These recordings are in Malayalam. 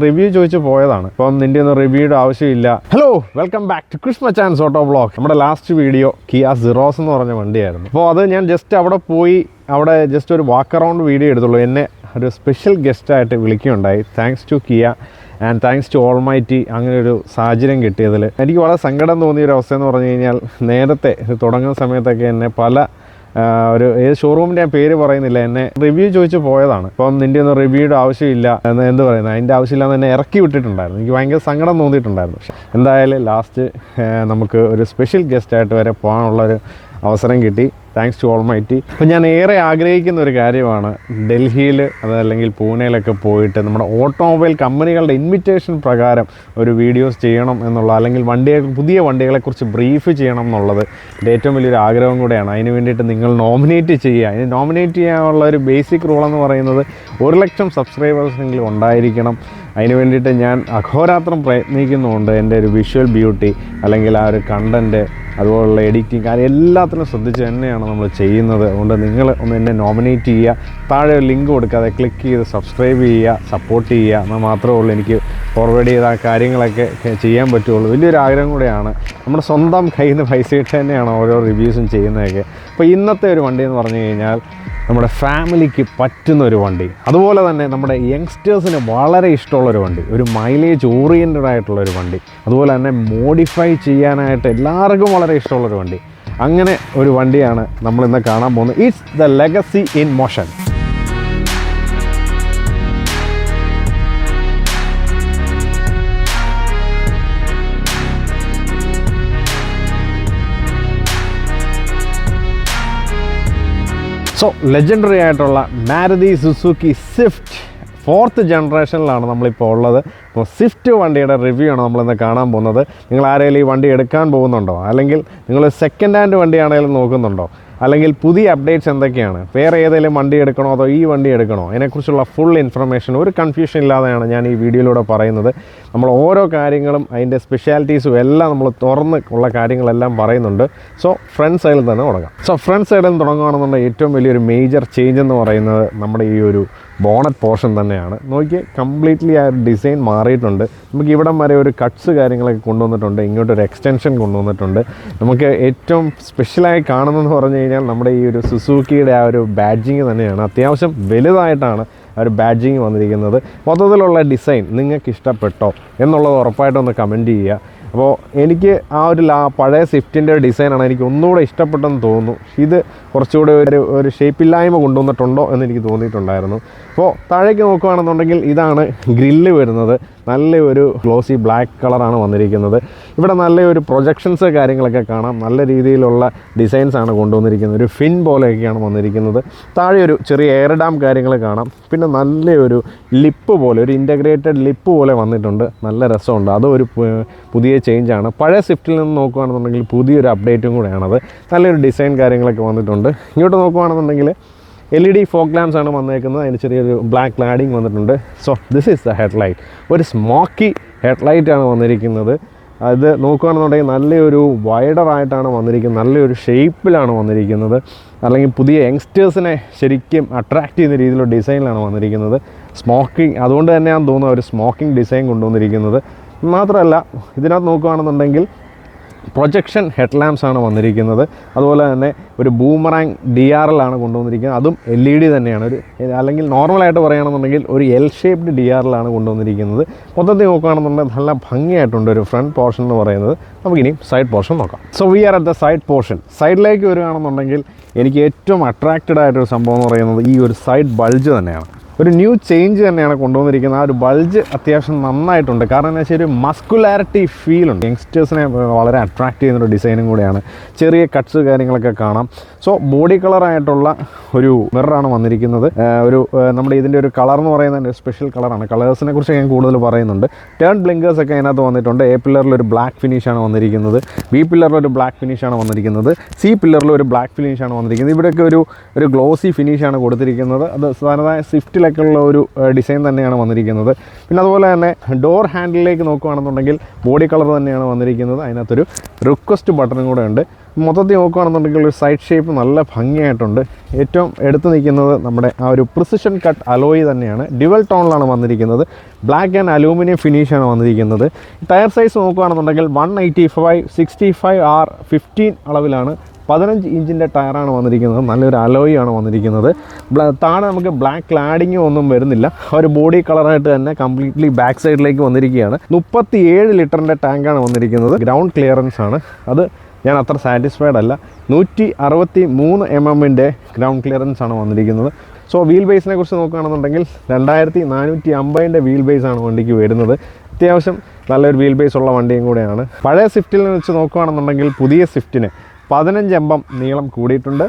റിവ്യൂ ചോദിച്ചു പോയതാണ്. അപ്പം നിൻ്റെ ഒന്നും റിവ്യൂയുടെ ആവശ്യമില്ല. Hello, welcome back to Kris Machan's auto vlog. നമ്മുടെ ലാസ്റ്റ് വീഡിയോ കിയ സിറോസ് എന്ന് പറഞ്ഞ വണ്ടിയായിരുന്നു. അപ്പോൾ അത് ഞാൻ ജസ്റ്റ് അവിടെ പോയി ജസ്റ്റ് ഒരു വാക്ക് അറൗണ്ട് വീഡിയോ എടുത്തുള്ളൂ. എന്നെ ഒരു സ്പെഷ്യൽ ഗസ്റ്റായിട്ട് വിളിക്കുകയുണ്ടായി. Thanks to Kia and thanks to almighty. അങ്ങനെ ഒരു സാഹചര്യം കിട്ടിയതിൽ എനിക്ക് വളരെ സങ്കടം തോന്നിയൊരു അവസ്ഥ എന്ന് പറഞ്ഞു കഴിഞ്ഞാൽ, നേരത്തെ തുടങ്ങുന്ന സമയത്തൊക്കെ എന്നെ പല ഏത് ഷോറൂമിൻ്റെ ഞാൻ പേര് പറയുന്നില്ല, എന്നെ റിവ്യൂ ചോദിച്ചു പോയതാണ്. അപ്പം നിൻ്റെ ഒന്നും റിവ്യൂയുടെ ആവശ്യമില്ല എന്ത് പറയുന്നത്, അതിൻ്റെ ആവശ്യമില്ലാന്ന് എന്നെ ഇറക്കി വിട്ടിട്ടുണ്ടായിരുന്നു. എനിക്ക് ഭയങ്കര സങ്കടം തോന്നിയിട്ടുണ്ടായിരുന്നു. എന്തായാലും ലാസ്റ്റ് നമുക്ക് ഒരു സ്പെഷ്യൽ ഗസ്റ്റായിട്ട് വരെ പോകാനുള്ളൊരു അവസരം കിട്ടി. Thanks to almighty. അപ്പോൾ ഞാൻ ഏറെ ആഗ്രഹിക്കുന്ന ഒരു കാര്യമാണ് ഡൽഹിയിൽ അതല്ലെങ്കിൽ പൂനെയിലൊക്കെ പോയിട്ട് നമ്മുടെ ഓട്ടോമൊബൈൽ കമ്പനികളുടെ ഇൻവിറ്റേഷൻ പ്രകാരം ഒരു വീഡിയോസ് ചെയ്യണം എന്നുള്ള, അല്ലെങ്കിൽ പുതിയ വണ്ടികളെക്കുറിച്ച് ബ്രീഫ് ചെയ്യണം എന്നുള്ളത് എൻ്റെ ഏറ്റവും വലിയൊരു ആഗ്രഹം കൂടെയാണ്. അതിന് വേണ്ടിയിട്ട് നിങ്ങൾ നോമിനേറ്റ് ചെയ്യുക. അതിന് നോമിനേറ്റ് ചെയ്യാനുള്ള ഒരു ബേസിക് റൂളെന്ന് പറയുന്നത് 1,00,000 സബ്സ്ക്രൈബേഴ്സെങ്കിലും ഉണ്ടായിരിക്കണം. അതിന് വേണ്ടിയിട്ട് ഞാൻ അഹോരാത്രം പ്രയത്നിക്കുന്നുണ്ട്. എൻ്റെ ഒരു വിഷ്വൽ ബ്യൂട്ടി അല്ലെങ്കിൽ ആ ഒരു കണ്ടൻറ്റ്, അതുപോലുള്ള എഡിറ്റിംഗ് കാര്യം എല്ലാത്തിനും ശ്രദ്ധിച്ച് തന്നെയാണ് നമ്മൾ ചെയ്യുന്നത്. അതുകൊണ്ട് നിങ്ങൾ ഒന്ന് എന്നെ നോമിനേറ്റ് ചെയ്യുക. താഴെ ഒരു ലിങ്ക് കൊടുക്കാതെ ക്ലിക്ക് ചെയ്ത് സബ്സ്ക്രൈബ് ചെയ്യുക, സപ്പോർട്ട് ചെയ്യുക. എന്നാൽ മാത്രമേ ഉള്ളൂ എനിക്ക് ഫോർവേഡ് ചെയ്ത ആ കാര്യങ്ങളൊക്കെ ചെയ്യാൻ പറ്റുള്ളൂ. വലിയൊരു ആഗ്രഹം കൂടെയാണ്. നമ്മുടെ സ്വന്തം കയ്യിൽ നിന്ന് പൈസ ഇട്ട് തന്നെയാണ് ഓരോ റിവ്യൂസും ചെയ്യുന്നതൊക്കെ. അപ്പോൾ ഇന്നത്തെ ഒരു വണ്ടി എന്ന് പറഞ്ഞു കഴിഞ്ഞാൽ നമ്മുടെ ഫാമിലിക്ക് പറ്റുന്നൊരു വണ്ടി, അതുപോലെ തന്നെ നമ്മുടെ യങ്സ്റ്റേഴ്സിന് വളരെ ഇഷ്ടമുള്ളൊരു വണ്ടി, ഒരു മൈലേജ് ഓറിയൻറ്റഡ് ആയിട്ടുള്ളൊരു വണ്ടി, അതുപോലെ തന്നെ മോഡിഫൈ ചെയ്യാനായിട്ട് എല്ലാവർക്കും വളരെ ഇഷ്ടമുള്ളൊരു വണ്ടി. അങ്ങനെ ഒരു വണ്ടിയാണ് നമ്മളിന്ന് കാണാൻ പോകുന്നത്. It's the legacy in motion. So legendary ആയിട്ടുള്ള മാരുതി സുസുക്കി സ്വിഫ്റ്റ് 4th ജനറേഷനിലാണ് നമ്മളിപ്പോൾ ഉള്ളത്. അപ്പോൾ സ്വിഫ്റ്റ് വണ്ടിയുടെ റിവ്യൂ ആണ് നമ്മളിന്ന് കാണാൻ പോകുന്നത്. നിങ്ങൾ ആരെങ്കിലും ഈ വണ്ടി എടുക്കാൻ പോകുന്നുണ്ടോ, അല്ലെങ്കിൽ നിങ്ങൾ സെക്കൻഡ് ഹാൻഡ് വണ്ടിയാണെങ്കിലും നോക്കുന്നുണ്ടോ, അല്ലെങ്കിൽ പുതിയ അപ്ഡേറ്റ്സ് എന്തൊക്കെയാണ്, വേറെ ഏതെങ്കിലും വണ്ടി എടുക്കണോ അതോ ഈ വണ്ടി എടുക്കണോ, അതിനെക്കുറിച്ചുള്ള ഫുൾ ഇൻഫർമേഷൻ ഒരു കൺഫ്യൂഷൻ ഇല്ലാതെയാണ് ഞാൻ ഈ വീഡിയോയിലൂടെ പറയുന്നത്. നമ്മൾ ഓരോ കാര്യങ്ങളും അതിൻ്റെ സ്പെഷ്യാലിറ്റീസും എല്ലാം നമ്മൾ തുറന്ന് ഉള്ള കാര്യങ്ങളെല്ലാം പറയുന്നുണ്ട്. സോ ഫ്രണ്ട് സൈഡിൽ തന്നെ തുടങ്ങാം. സോ ഫ്രണ്ട് സൈഡിൽ നിന്ന് തുടങ്ങുകയാണെന്നുണ്ടെങ്കിൽ ഏറ്റവും വലിയൊരു മേജർ ചേഞ്ച് എന്ന് പറയുന്നത് നമ്മുടെ ഈ ഒരു ബോണറ്റ് പോർഷൻ തന്നെയാണ്. നോക്കിയേ, കംപ്ലീറ്റ്ലി ആ ഒരു ഡിസൈൻ മാറിയിട്ടുണ്ട്. നമുക്ക് ഇവിടം വരെ ഒരു കട്ട്സ് കാര്യങ്ങളൊക്കെ കൊണ്ടുവന്നിട്ടുണ്ട്, ഇങ്ങോട്ടൊരു എക്സ്റ്റൻഷൻ കൊണ്ടുവന്നിട്ടുണ്ട്. നമുക്ക് ഏറ്റവും സ്പെഷ്യലായി കാണുന്നതെന്ന് പറഞ്ഞു കഴിഞ്ഞാൽ നമ്മുടെ ഈ ഒരു സുസുക്കിയുടെ ആ ഒരു ബാഡ്ജിങ് തന്നെയാണ്. അത്യാവശ്യം വലുതായിട്ടാണ് ആ ഒരു ബാഡ്ജിങ് വന്നിരിക്കുന്നത്. മൊത്തത്തിലുള്ള ഡിസൈൻ നിങ്ങൾക്ക് ഇഷ്ടപ്പെട്ടോ എന്നുള്ളത് ഉറപ്പായിട്ടൊന്ന് കമൻറ്റ് ചെയ്യുക. അപ്പോൾ എനിക്ക് ആ ഒരു പഴയ സ്വിഫ്റ്റിൻ്റെ ഡിസൈനാണ് എനിക്ക് ഒന്നുകൂടെ ഇഷ്ടപ്പെട്ടെന്ന് തോന്നുന്നു. ഇത് കുറച്ചുകൂടെ ഒരു ഷേപ്പില്ലായ്മ കൊണ്ടുവന്നിട്ടുണ്ടോ എന്ന് എനിക്ക് തോന്നിയിട്ടുണ്ടായിരുന്നു. അപ്പോൾ താഴേക്ക് നോക്കുകയാണെന്നുണ്ടെങ്കിൽ ഇതാണ് ഗ്രില്ല് വരുന്നത്. നല്ലൊരു ഗ്ലോസി ബ്ലാക്ക് കളറാണ് വന്നിരിക്കുന്നത്. ഇവിടെ നല്ലൊരു പ്രൊജക്ഷൻസ് കാര്യങ്ങളൊക്കെ കാണാം. നല്ല രീതിയിലുള്ള ഡിസൈൻസാണ് കൊണ്ടുവന്നിരിക്കുന്നത്. ഒരു ഫിൻ പോലെയൊക്കെയാണ് വന്നിരിക്കുന്നത്. താഴെ ഒരു ചെറിയ എയർ ഡാം കാര്യങ്ങൾ കാണാം. പിന്നെ നല്ലൊരു ലിപ്പ് പോലെ, ഒരു ഇൻ്റഗ്രേറ്റഡ് ലിപ്പ് പോലെ വന്നിട്ടുണ്ട്. നല്ല രസമുണ്ട്. അതൊരു പുതിയ ചേഞ്ചാണ്. പഴയ സ്വിഫ്റ്റിൽ നിന്ന് നോക്കുകയാണെന്നുണ്ടെങ്കിൽ പുതിയൊരു അപ്ഡേറ്റും കൂടെയാണത്. നല്ലൊരു ഡിസൈൻ കാര്യങ്ങളൊക്കെ വന്നിട്ടുണ്ട്. ഇങ്ങോട്ട് നോക്കുകയാണെന്നുണ്ടെങ്കിൽ LED ഫോഗ് ലാംപ്സ് ആണ് വന്നേക്കുന്നത്. അതിന് ചെറിയൊരു ബ്ലാക്ക് ക്ലാഡിങ് വന്നിട്ടുണ്ട്. So this is the headlight. ഒരു സ്മോക്കി ഹെഡ്ലൈറ്റാണ് വന്നിരിക്കുന്നത്. അത് നോക്കുകയാണെന്നുണ്ടെങ്കിൽ നല്ലൊരു വൈഡറായിട്ടാണ് വന്നിരിക്കുന്നത്. നല്ലൊരു ഷേപ്പിലാണ് വന്നിരിക്കുന്നത്. അല്ലെങ്കിൽ പുതിയ യങ്സ്റ്റേഴ്സിനെ ശരിക്കും അട്രാക്റ്റ് ചെയ്യുന്ന രീതിയിലുള്ള ഡിസൈനിലാണ് വന്നിരിക്കുന്നത്. സ്മോക്കിംഗ്, അതുകൊണ്ട് തന്നെയാണ് തോന്നുന്നത് ഒരു സ്മോക്കിംഗ് ഡിസൈൻ കൊണ്ടുവന്നിരിക്കുന്നത്. മാത്രമല്ല ഇതിനകത്ത് നോക്കുകയാണെന്നുണ്ടെങ്കിൽ പ്രൊജക്ഷൻ ഹെഡ് ലാംപ്സ് ആണ് വന്നിരിക്കുന്നത്. അതുപോലെ തന്നെ ഒരു ബൂമറാങ് DRL ആണ് കൊണ്ടുവന്നിരിക്കുന്നത്. അതും LED തന്നെയാണ്. അല്ലെങ്കിൽ നോർമലായിട്ട് പറയുകയാണെന്നുണ്ടെങ്കിൽ ഒരു L ഷേപ്ഡ് DRL ആണ് കൊണ്ടുവന്നിരിക്കുന്നത്. മൊത്തത്തിൽ നോക്കുകയാണെന്നുണ്ടെങ്കിൽ നല്ല ഭംഗിയായിട്ടുണ്ട് ഒരു ഫ്രണ്ട് പോർഷൻ എന്ന് പറയുന്നത്. നമുക്കിനി സൈഡ് പോർഷൻ നോക്കാം. So we are at the side portion. സൈഡിലേക്ക് വരികയാണെന്നുണ്ടെങ്കിൽ എനിക്ക് ഏറ്റവും അട്രാക്റ്റഡ് ആയിട്ടൊരു സംഭവം എന്ന് പറയുന്നത് ഈ ഒരു സൈഡ് ബൾജ് തന്നെയാണ്. ഒരു ന്യൂ ചേഞ്ച് തന്നെയാണ് കൊണ്ടുവന്നിരിക്കുന്നത്. ആ ഒരു ബൾജ് അത്യാവശ്യം നന്നായിട്ടുണ്ട്. കാരണം എന്താ വെച്ചാൽ ഒരു മസ്കുലാരിറ്റി ഫീലുണ്ട്. യങ്സ്റ്റേഴ്സിനെ വളരെ അട്രാക്റ്റ് ചെയ്യുന്നൊരു ഡിസൈനും കൂടെയാണ്. ചെറിയ കട്ട്സ് കാര്യങ്ങളൊക്കെ കാണാം. സോ ബോഡി കളറായിട്ടുള്ള ഒരു മിററാണ് വന്നിരിക്കുന്നത്. നമ്മുടെ ഇതിൻ്റെ ഒരു കളർ എന്ന് പറയുന്നത് ഒരു സ്പെഷ്യൽ കളറാണ്. കളേഴ്സിനെ കുറിച്ച് ഞാൻ കൂടുതൽ പറയുന്നുണ്ട്. ടേൺ ബ്ലിങ്കേഴ്സൊക്കെ അതിനകത്ത് വന്നിട്ടുണ്ട്. A പില്ലറിലൊരു ബ്ലാക്ക് ഫിനിഷാണ് വന്നിരിക്കുന്നത്. B പില്ലറിലൊരു ബ്ലാക്ക് ഫിനിഷാണ് വന്നിരിക്കുന്നത്. C പില്ലറിൽ ഒരു ബ്ലാക്ക് ഫിനിഷാണ് വന്നിരിക്കുന്നത്. ഇവിടെയൊക്കെ ഒരു ഗ്ലോസി ഫിനിഷാണ് കൊടുത്തിരിക്കുന്നത്. അത് സാധാരണ സ്വിഫ്റ്റിൽ സ്റ്റൈലൊക്കെ ഉള്ള ഒരു ഡിസൈൻ തന്നെയാണ് വന്നിരിക്കുന്നത്. പിന്നെ അതുപോലെ തന്നെ ഡോർ ഹാൻഡിലേക്ക് നോക്കുകയാണെന്നുണ്ടെങ്കിൽ ബോഡി കളർ തന്നെയാണ് വന്നിരിക്കുന്നത്. അതിനകത്തൊരു റിക്വസ്റ്റ് ബട്ടണും കൂടെ ഉണ്ട്. മൊത്തത്തിൽ നോക്കുകയാണെന്നുണ്ടെങ്കിൽ ഒരു സൈഡ് ഷേപ്പ് നല്ല ഭംഗിയായിട്ടുണ്ട്. ഏറ്റവും എടുത്തു നിൽക്കുന്നത് നമ്മുടെ ആ ഒരു പ്രിസിഷൻ കട്ട് അലോയ് തന്നെയാണ്. ഡ്യുവൽ ടോണിലാണ് വന്നിരിക്കുന്നത്. ബ്ലാക്ക് ആൻഡ് അലൂമിനിയം ഫിനിഷാണ് വന്നിരിക്കുന്നത്. ടയർ സൈസ് നോക്കുകയാണെന്നുണ്ടെങ്കിൽ 185/65R15 അളവിലാണ്. 15 ഇഞ്ചിൻ്റെ ടയറാണ് വന്നിരിക്കുന്നത്. നല്ലൊരു അലോയ് ആണ് വന്നിരിക്കുന്നത്. താഴെ നമുക്ക് ബ്ലാക്ക് ക്ലാഡിങ്ങോ ഒന്നും വരുന്നില്ല. ഒരു ബോഡി കളറായിട്ട് തന്നെ കംപ്ലീറ്റ്ലി ബാക്ക് സൈഡിലേക്ക് വന്നിരിക്കുകയാണ്. 37 ലിറ്ററിൻ്റെ ടാങ്കാണ് വന്നിരിക്കുന്നത്. ഗ്രൗണ്ട് ക്ലിയറൻസ് ആണ്. അത് ഞാൻ അത്ര സാറ്റിസ്ഫൈഡ് അല്ല. 163 mm ഗ്രൗണ്ട് ക്ലിയറൻസ് ആണ് വന്നിരിക്കുന്നത്. സോ വീൽ ബേസിനെ കുറിച്ച് നോക്കുകയാണെന്നുണ്ടെങ്കിൽ 2450 വീൽ ബേസാണ് വണ്ടിക്ക് വരുന്നത്. അത്യാവശ്യം നല്ലൊരു വീൽ ബേസ് ഉള്ള വണ്ടിയും കൂടെയാണ്. പഴയ സ്വിഫ്റ്റിൽ വെച്ച് നോക്കുകയാണെന്നുണ്ടെങ്കിൽ പുതിയ സ്വിഫ്റ്റിന് 15 mm നീളം കൂടിയിട്ടുണ്ട്,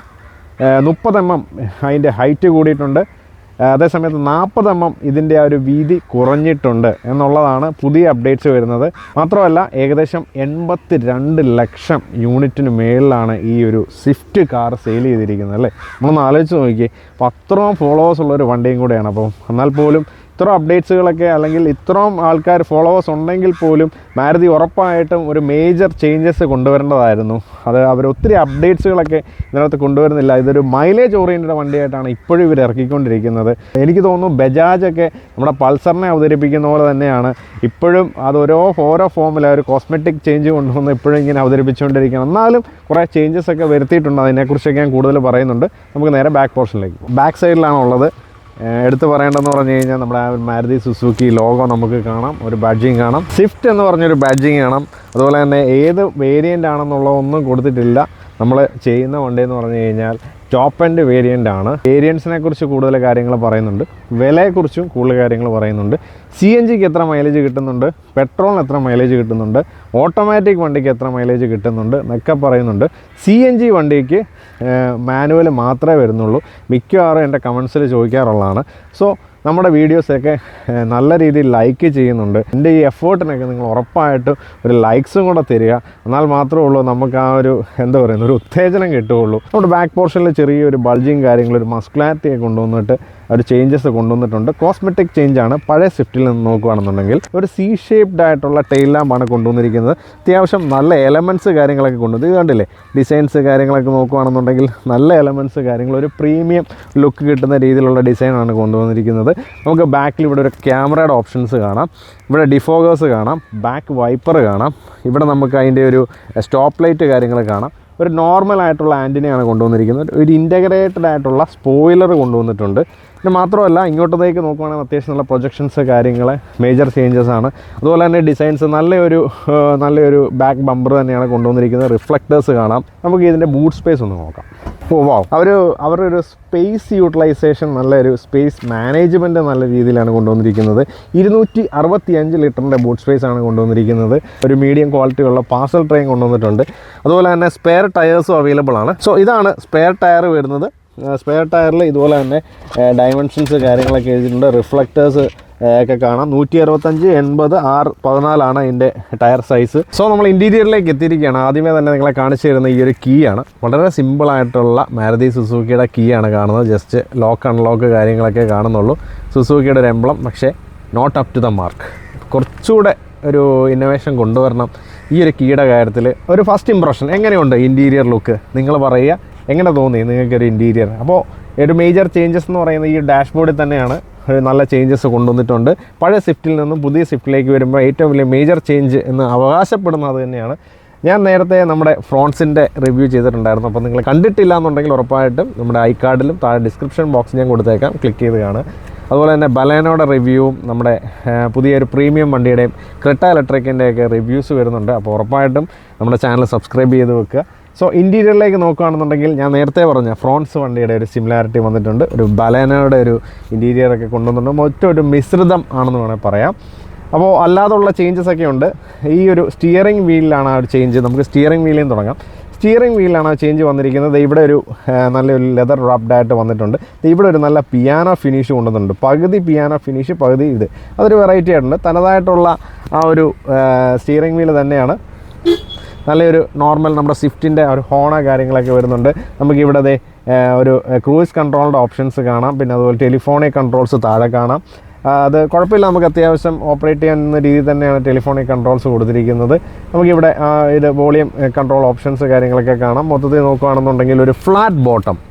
30 mm അതിൻ്റെ ഹൈറ്റ് കൂടിയിട്ടുണ്ട്. അതേസമയത്ത് 40 mm ഇതിൻ്റെ ആ ഒരു വീതി കുറഞ്ഞിട്ടുണ്ട് എന്നുള്ളതാണ് പുതിയ അപ്ഡേറ്റ്സ് വരുന്നത്. മാത്രമല്ല ഏകദേശം 82 ലക്ഷം യൂണിറ്റിന് മേളിലാണ് ഈ ഒരു സ്വിഫ്റ്റ് കാർ സെയിൽ ചെയ്തിരിക്കുന്നത് അല്ലേ. നമ്മളൊന്ന് ആലോചിച്ച് നോക്കിയേ. അപ്പോൾ അത്രയും ഫോളോവേഴ്സ് ഉള്ളൊരു വണ്ടിയും കൂടെയാണ്. അപ്പം എന്നാൽ പോലും ഇത്ര അപ്ഡേറ്റ്സുകളൊക്കെ അല്ലെങ്കിൽ ഇത്രയും ആൾക്കാർ ഫോളോവേഴ്സ് ഉണ്ടെങ്കിൽ പോലും മാരുതി ഉറപ്പായിട്ടും ഒരു മേജർ ചേഞ്ചസ് കൊണ്ടുവരേണ്ടതായിരുന്നു. അത് അവർ ഒത്തിരി അപ്ഡേറ്റ്സുകളൊക്കെ ഇതിനകത്ത് കൊണ്ടുവരുന്നില്ല. ഇതൊരു മൈലേജ് ഓറിയൻറ്റഡ് വണ്ടിയായിട്ടാണ് ഇപ്പോഴും ഇവർ ഇറക്കിക്കൊണ്ടിരിക്കുന്നത്. എനിക്ക് തോന്നുന്നു ബജാജൊക്കെ നമ്മുടെ പൾസറിനെ അവതരിപ്പിക്കുന്ന പോലെ തന്നെയാണ് ഇപ്പോഴും അത് ഓരോ ഫോമിൽ ഒരു കോസ്മെറ്റിക് ചേഞ്ച് കൊണ്ടുവന്ന് ഇപ്പോഴും ഇങ്ങനെ അവതരിപ്പിച്ചുകൊണ്ടിരിക്കണം. എന്നാലും കുറേ ചേഞ്ചസ് ഒക്കെ വരുത്തിയിട്ടുണ്ട്. അതിനെക്കുറിച്ചൊക്കെ ഞാൻ കൂടുതൽ പറയുന്നുണ്ട്. നമുക്ക് നേരെ ബാക്ക് പോർഷനിലേക്ക് പോകും. ബാക്ക് സൈഡിലാണുള്ളത്. എടുത്ത് പറയേണ്ടതെന്ന് പറഞ്ഞു കഴിഞ്ഞാൽ നമ്മുടെ മാരുതി സുസുക്കി ലോഗോ നമുക്ക് കാണാം, ഒരു ബാഡ്ജിങ് കാണാം, സ്വിഫ്റ്റ് എന്ന് പറഞ്ഞൊരു ബാഡ്ജിങ് കാണാം. അതുപോലെ തന്നെ ഏത് വേരിയൻ്റ് ആണെന്നുള്ളതൊന്നും കൊടുത്തിട്ടില്ല. നമ്മൾ ചെയ്യുന്ന വണ്ടി എന്ന് പറഞ്ഞു കഴിഞ്ഞാൽ ടോപ്പ് എൻഡ് വേരിയൻ്റ് ആണ്. വേരിയൻസിനെ കുറിച്ച് കൂടുതൽ കാര്യങ്ങൾ പറയുന്നുണ്ട്, വിലയെക്കുറിച്ചും കൂടുതൽ കാര്യങ്ങൾ പറയുന്നുണ്ട്. CNGക്ക് എത്ര മൈലേജ് കിട്ടുന്നുണ്ട്, പെട്രോളിന് എത്ര മൈലേജ് കിട്ടുന്നുണ്ട്, ഓട്ടോമാറ്റിക് വണ്ടിക്ക് എത്ര മൈലേജ് കിട്ടുന്നുണ്ട് എന്നൊക്കെ പറയുന്നുണ്ട്. CNG വണ്ടിക്ക് മാനുവൽ മാത്രമേ വരുന്നുള്ളൂ. മിക്കവാറും എൻ്റെ കമൻസിൽ ചോദിക്കാറുള്ളതാണ്. സോ നമ്മുടെ വീഡിയോസൊക്കെ നല്ല രീതിയിൽ ലൈക്ക് ചെയ്യുന്നുണ്ട്. എൻ്റെ ഈ എഫേർട്ടിനൊക്കെ നിങ്ങൾ ഉറപ്പായിട്ടും ഒരു ലൈക്സും കൂടെ തരിക. എന്നാൽ മാത്രമേ ഉള്ളൂ നമുക്ക് ആ ഒരു എന്താ പറയുന്നത് ഒരു ഉത്തേജനം കിട്ടുകയുള്ളൂ. നമ്മുടെ ബാക്ക് പോർഷനിൽ ചെറിയൊരു ബൾജിങ് കാര്യങ്ങൾ, ഒരു മസ്കുലാരിറ്റിയൊക്കെ കൊണ്ടുവന്നിട്ട് ഒരു ചേഞ്ചസ് കൊണ്ടുവന്നിട്ടുണ്ട്. കോസ്മെറ്റിക് ചേഞ്ചാണ്. പഴയ സ്വിഫ്റ്റിൽ നിന്ന് നോക്കുകയാണെന്നുണ്ടെങ്കിൽ ഒരു C ഷേപ്ഡ് ആയിട്ടുള്ള ടെയിൽ ലാമ്പാണ് കൊണ്ടുവന്നിരിക്കുന്നത്. അത്യാവശ്യം നല്ല എലമെൻറ്റ്സ് കാര്യങ്ങളൊക്കെ കൊണ്ടുവന്നു. ഇത് കണ്ടില്ലേ, ഡിസൈൻസ് കാര്യങ്ങളൊക്കെ നോക്കുകയാണെന്നുണ്ടെങ്കിൽ നല്ല എലമെൻറ്റ്സ് കാര്യങ്ങൾ, ഒരു പ്രീമിയം ലുക്ക് കിട്ടുന്ന രീതിയിലുള്ള ഡിസൈനാണ് കൊണ്ടുവന്നിരിക്കുന്നത്. നമുക്ക് ബാക്കിൽ ഇവിടെ ഒരു ക്യാമറയുടെ ഓപ്ഷൻസ് കാണാം, ഇവിടെ ഡിഫോഗേഴ്സ് കാണാം, ബാക്ക് വൈപ്പർ കാണാം, ഇവിടെ നമുക്ക് അതിൻ്റെ ഒരു സ്റ്റോപ്പ് ലൈറ്റ് കാര്യങ്ങൾ കാണാം. ഒരു നോർമൽ ആയിട്ടുള്ള ആൻറ്റിനയാണ് കൊണ്ടുവന്നിരിക്കുന്നത്. ഒരു ഇൻ്റഗ്രേറ്റഡ് ആയിട്ടുള്ള സ്പോയിലർ കൊണ്ടുവന്നിട്ടുണ്ട്. പിന്നെ മാത്രമല്ല ഇങ്ങോട്ടേക്ക് നോക്കുകയാണെങ്കിൽ അത്യാവശ്യം നല്ല പ്രൊജക്ഷൻസ് കാര്യങ്ങൾ, മേജർ ചേഞ്ചസ് ആണ്. അതുപോലെ തന്നെ ഡിസൈൻസ് നല്ലൊരു ബാക്ക് ബമ്പർ തന്നെയാണ് കൊണ്ടുവന്നിരിക്കുന്നത്. റിഫ്ലക്റ്റേഴ്സ് കാണാം. നമുക്ക് ഇതിൻ്റെ ബൂട്ട് സ്പേസ് ഒന്ന് നോക്കാം. അവരുടെ ഒരു സ്പേസ് യൂട്ടിലൈസേഷൻ, നല്ലൊരു സ്പേസ് മാനേജ്മെൻറ്റ് നല്ല രീതിയിലാണ് കൊണ്ടുവന്നിരിക്കുന്നത്. 265 ലിറ്ററിൻ്റെ ബൂട്ട് സ്പേസ് ആണ് കൊണ്ടുവന്നിരിക്കുന്നത്. ഒരു മീഡിയം ക്വാളിറ്റിയുള്ള പാർസൽ ട്രെയിൻ കൊണ്ടുവന്നിട്ടുണ്ട്. അതുപോലെ തന്നെ സ്പെയർ ടയേഴ്സും അവൈലബിൾ ആണ്. സോ ഇതാണ് സ്പെയർ ടയർ വരുന്നത്. സ്പെയർ ടയറിൽ ഇതുപോലെ തന്നെ ഡയമെൻഷൻസ് കാര്യങ്ങളൊക്കെ എഴുതിയിട്ടുണ്ട്. റിഫ്ലക്റ്റേഴ്സ് ഒക്കെ കാണാം. 165, 80, 614 അതിൻ്റെ ടയർ സൈസ്. സോ നമ്മൾ ഇൻറ്റീരിയറിലേക്ക് എത്തിയിരിക്കുകയാണ്. ആദ്യമേ തന്നെ നിങ്ങളെ കാണിച്ചു തരുന്ന ഈ ഒരു കീ ആണ്. വളരെ സിമ്പിളായിട്ടുള്ള മാരുതി സുസുക്കിയുടെ കീ ആണ് കാണുന്നത്. ജസ്റ്റ് ലോക്ക് അൺലോക്ക് കാര്യങ്ങളൊക്കെ കാണുന്നുള്ളൂ. സുസുക്കിയുടെ ഒരു എംബ്ലം, പക്ഷേ not up to the mark. കുറച്ചുകൂടെ ഒരു ഇന്നോവേഷൻ കൊണ്ടുവരണം ഈ ഒരു കീയുടെ കാര്യത്തിൽ. ഒരു ഫസ്റ്റ് ഇംപ്രഷൻ എങ്ങനെയുണ്ട് ഇൻറ്റീരിയർ ലുക്ക് നിങ്ങൾ പറയുക, എങ്ങനെ തോന്നി നിങ്ങൾക്കൊരു ഇൻറ്റീരിയർ? അപ്പോൾ ഒരു മേജർ ചേഞ്ചസ് എന്ന് പറയുന്നത് ഈ ഡാഷ്ബോർഡിൽ തന്നെയാണ് ഒരു നല്ല ചേഞ്ചസ് കൊണ്ടുവന്നിട്ടുണ്ട്. പഴയ സ്വിഫ്റ്റിൽ നിന്നും പുതിയ സ്വിഫ്റ്റിലേക്ക് വരുമ്പോൾ ഏറ്റവും വലിയ മേജർ ചേഞ്ച് എന്ന് അവകാശപ്പെടുന്നത് തന്നെയാണ്. ഞാൻ നേരത്തെ നമ്മുടെ ഫ്രോൺസിൻ്റെ റിവ്യൂ ചെയ്തിട്ടുണ്ടായിരുന്നു. അപ്പോൾ നിങ്ങൾ കണ്ടിട്ടില്ല എന്നുണ്ടെങ്കിൽ ഉറപ്പായിട്ടും നമ്മുടെ ഐകാർഡിലും താഴെ ഡിസ്ക്രിപ്ഷൻ ബോക്സ് ഞാൻ കൊടുത്തേക്കാം, ക്ലിക്ക് ചെയ്ത് കാണുക. അതുപോലെ തന്നെ ബലേനോയുടെ റിവ്യൂവും നമ്മുടെ പുതിയൊരു പ്രീമിയം വണ്ടിയുടെയും ക്രെറ്റ ഇലക്ട്രിക്കിൻ്റെയൊക്കെ റിവ്യൂസ് വരുന്നുണ്ട്. അപ്പോൾ ഉറപ്പായിട്ടും നമ്മുടെ ചാനൽ സബ്സ്ക്രൈബ് ചെയ്ത് വെക്കുക. സോ ഇൻറ്റീരിയറിലേക്ക് നോക്കുകയാണെന്നുണ്ടെങ്കിൽ ഞാൻ നേരത്തെ പറഞ്ഞ ഫ്രോൺസ് വണ്ടിയുടെ ഒരു സിമിലാരിറ്റി വന്നിട്ടുണ്ട്. ഒരു ബലേനോയുടെ ഒരു ഇൻറ്റീരിയറൊക്കെ കൊണ്ടുവന്നിട്ടുണ്ട്. മൊത്തം മിശ്രിതം ആണെന്ന് വേണമെങ്കിൽ പറയാം. അപ്പോൾ അല്ലാതുള്ള ചേഞ്ചസ് ഒക്കെ ഉണ്ട്. ഈ ഒരു സ്റ്റിയറിംഗ് വീലിലാണ് ആ ഒരു ചേഞ്ച്. നമുക്ക് സ്റ്റിയറിംഗ് വീലിൽ നിന്ന് തുടങ്ങാം. സ്റ്റിയറിംഗ് വീലാണ് ആ ചേഞ്ച് വന്നിരിക്കുന്നത്. ഇവിടെ ഒരു നല്ലൊരു ലെതർ റാപ്ഡായിട്ട് വന്നിട്ടുണ്ട്. ഇവിടെ ഒരു നല്ല പിയാനോ ഫിനിഷ് കൊണ്ടുവന്നിട്ടുണ്ട്. പകുതി പിയാനോ ഫിനിഷ്, പകുതി ഇത്. അതൊരു വെറൈറ്റി ആയിട്ടുണ്ട്. തനതായിട്ടുള്ള ആ ഒരു സ്റ്റിയറിംഗ് വീല് തന്നെയാണ്. നല്ലൊരു നോർമൽ നമ്മുടെ സ്വിഫ്റ്റിൻ്റെ ഒരു ഹോണ കാര്യങ്ങളൊക്കെ വരുന്നുണ്ട്. നമുക്കിവിടെ ഒരു ക്രൂയിസ് കൺട്രോളിൻ്റെ ഓപ്ഷൻസ് കാണാം. പിന്നെ അതുപോലെ ടെലിഫോണിക് കൺട്രോൾസ് താഴെ കാണാം. അത് കുഴപ്പമില്ല, നമുക്ക് അത്യാവശ്യം ഓപ്പറേറ്റ് ചെയ്യാവുന്ന രീതിയിൽ തന്നെയാണ് ടെലിഫോണിക് കൺട്രോൾസ് കൊടുത്തിരിക്കുന്നത്. നമുക്കിവിടെ ഇത് വോളിയം കൺട്രോൾ ഓപ്ഷൻസ് കാര്യങ്ങളൊക്കെ കാണാം. മൊത്തത്തിൽ നോക്കുകയാണെന്നുണ്ടെങ്കിൽ ഒരു ഫ്ലാറ്റ്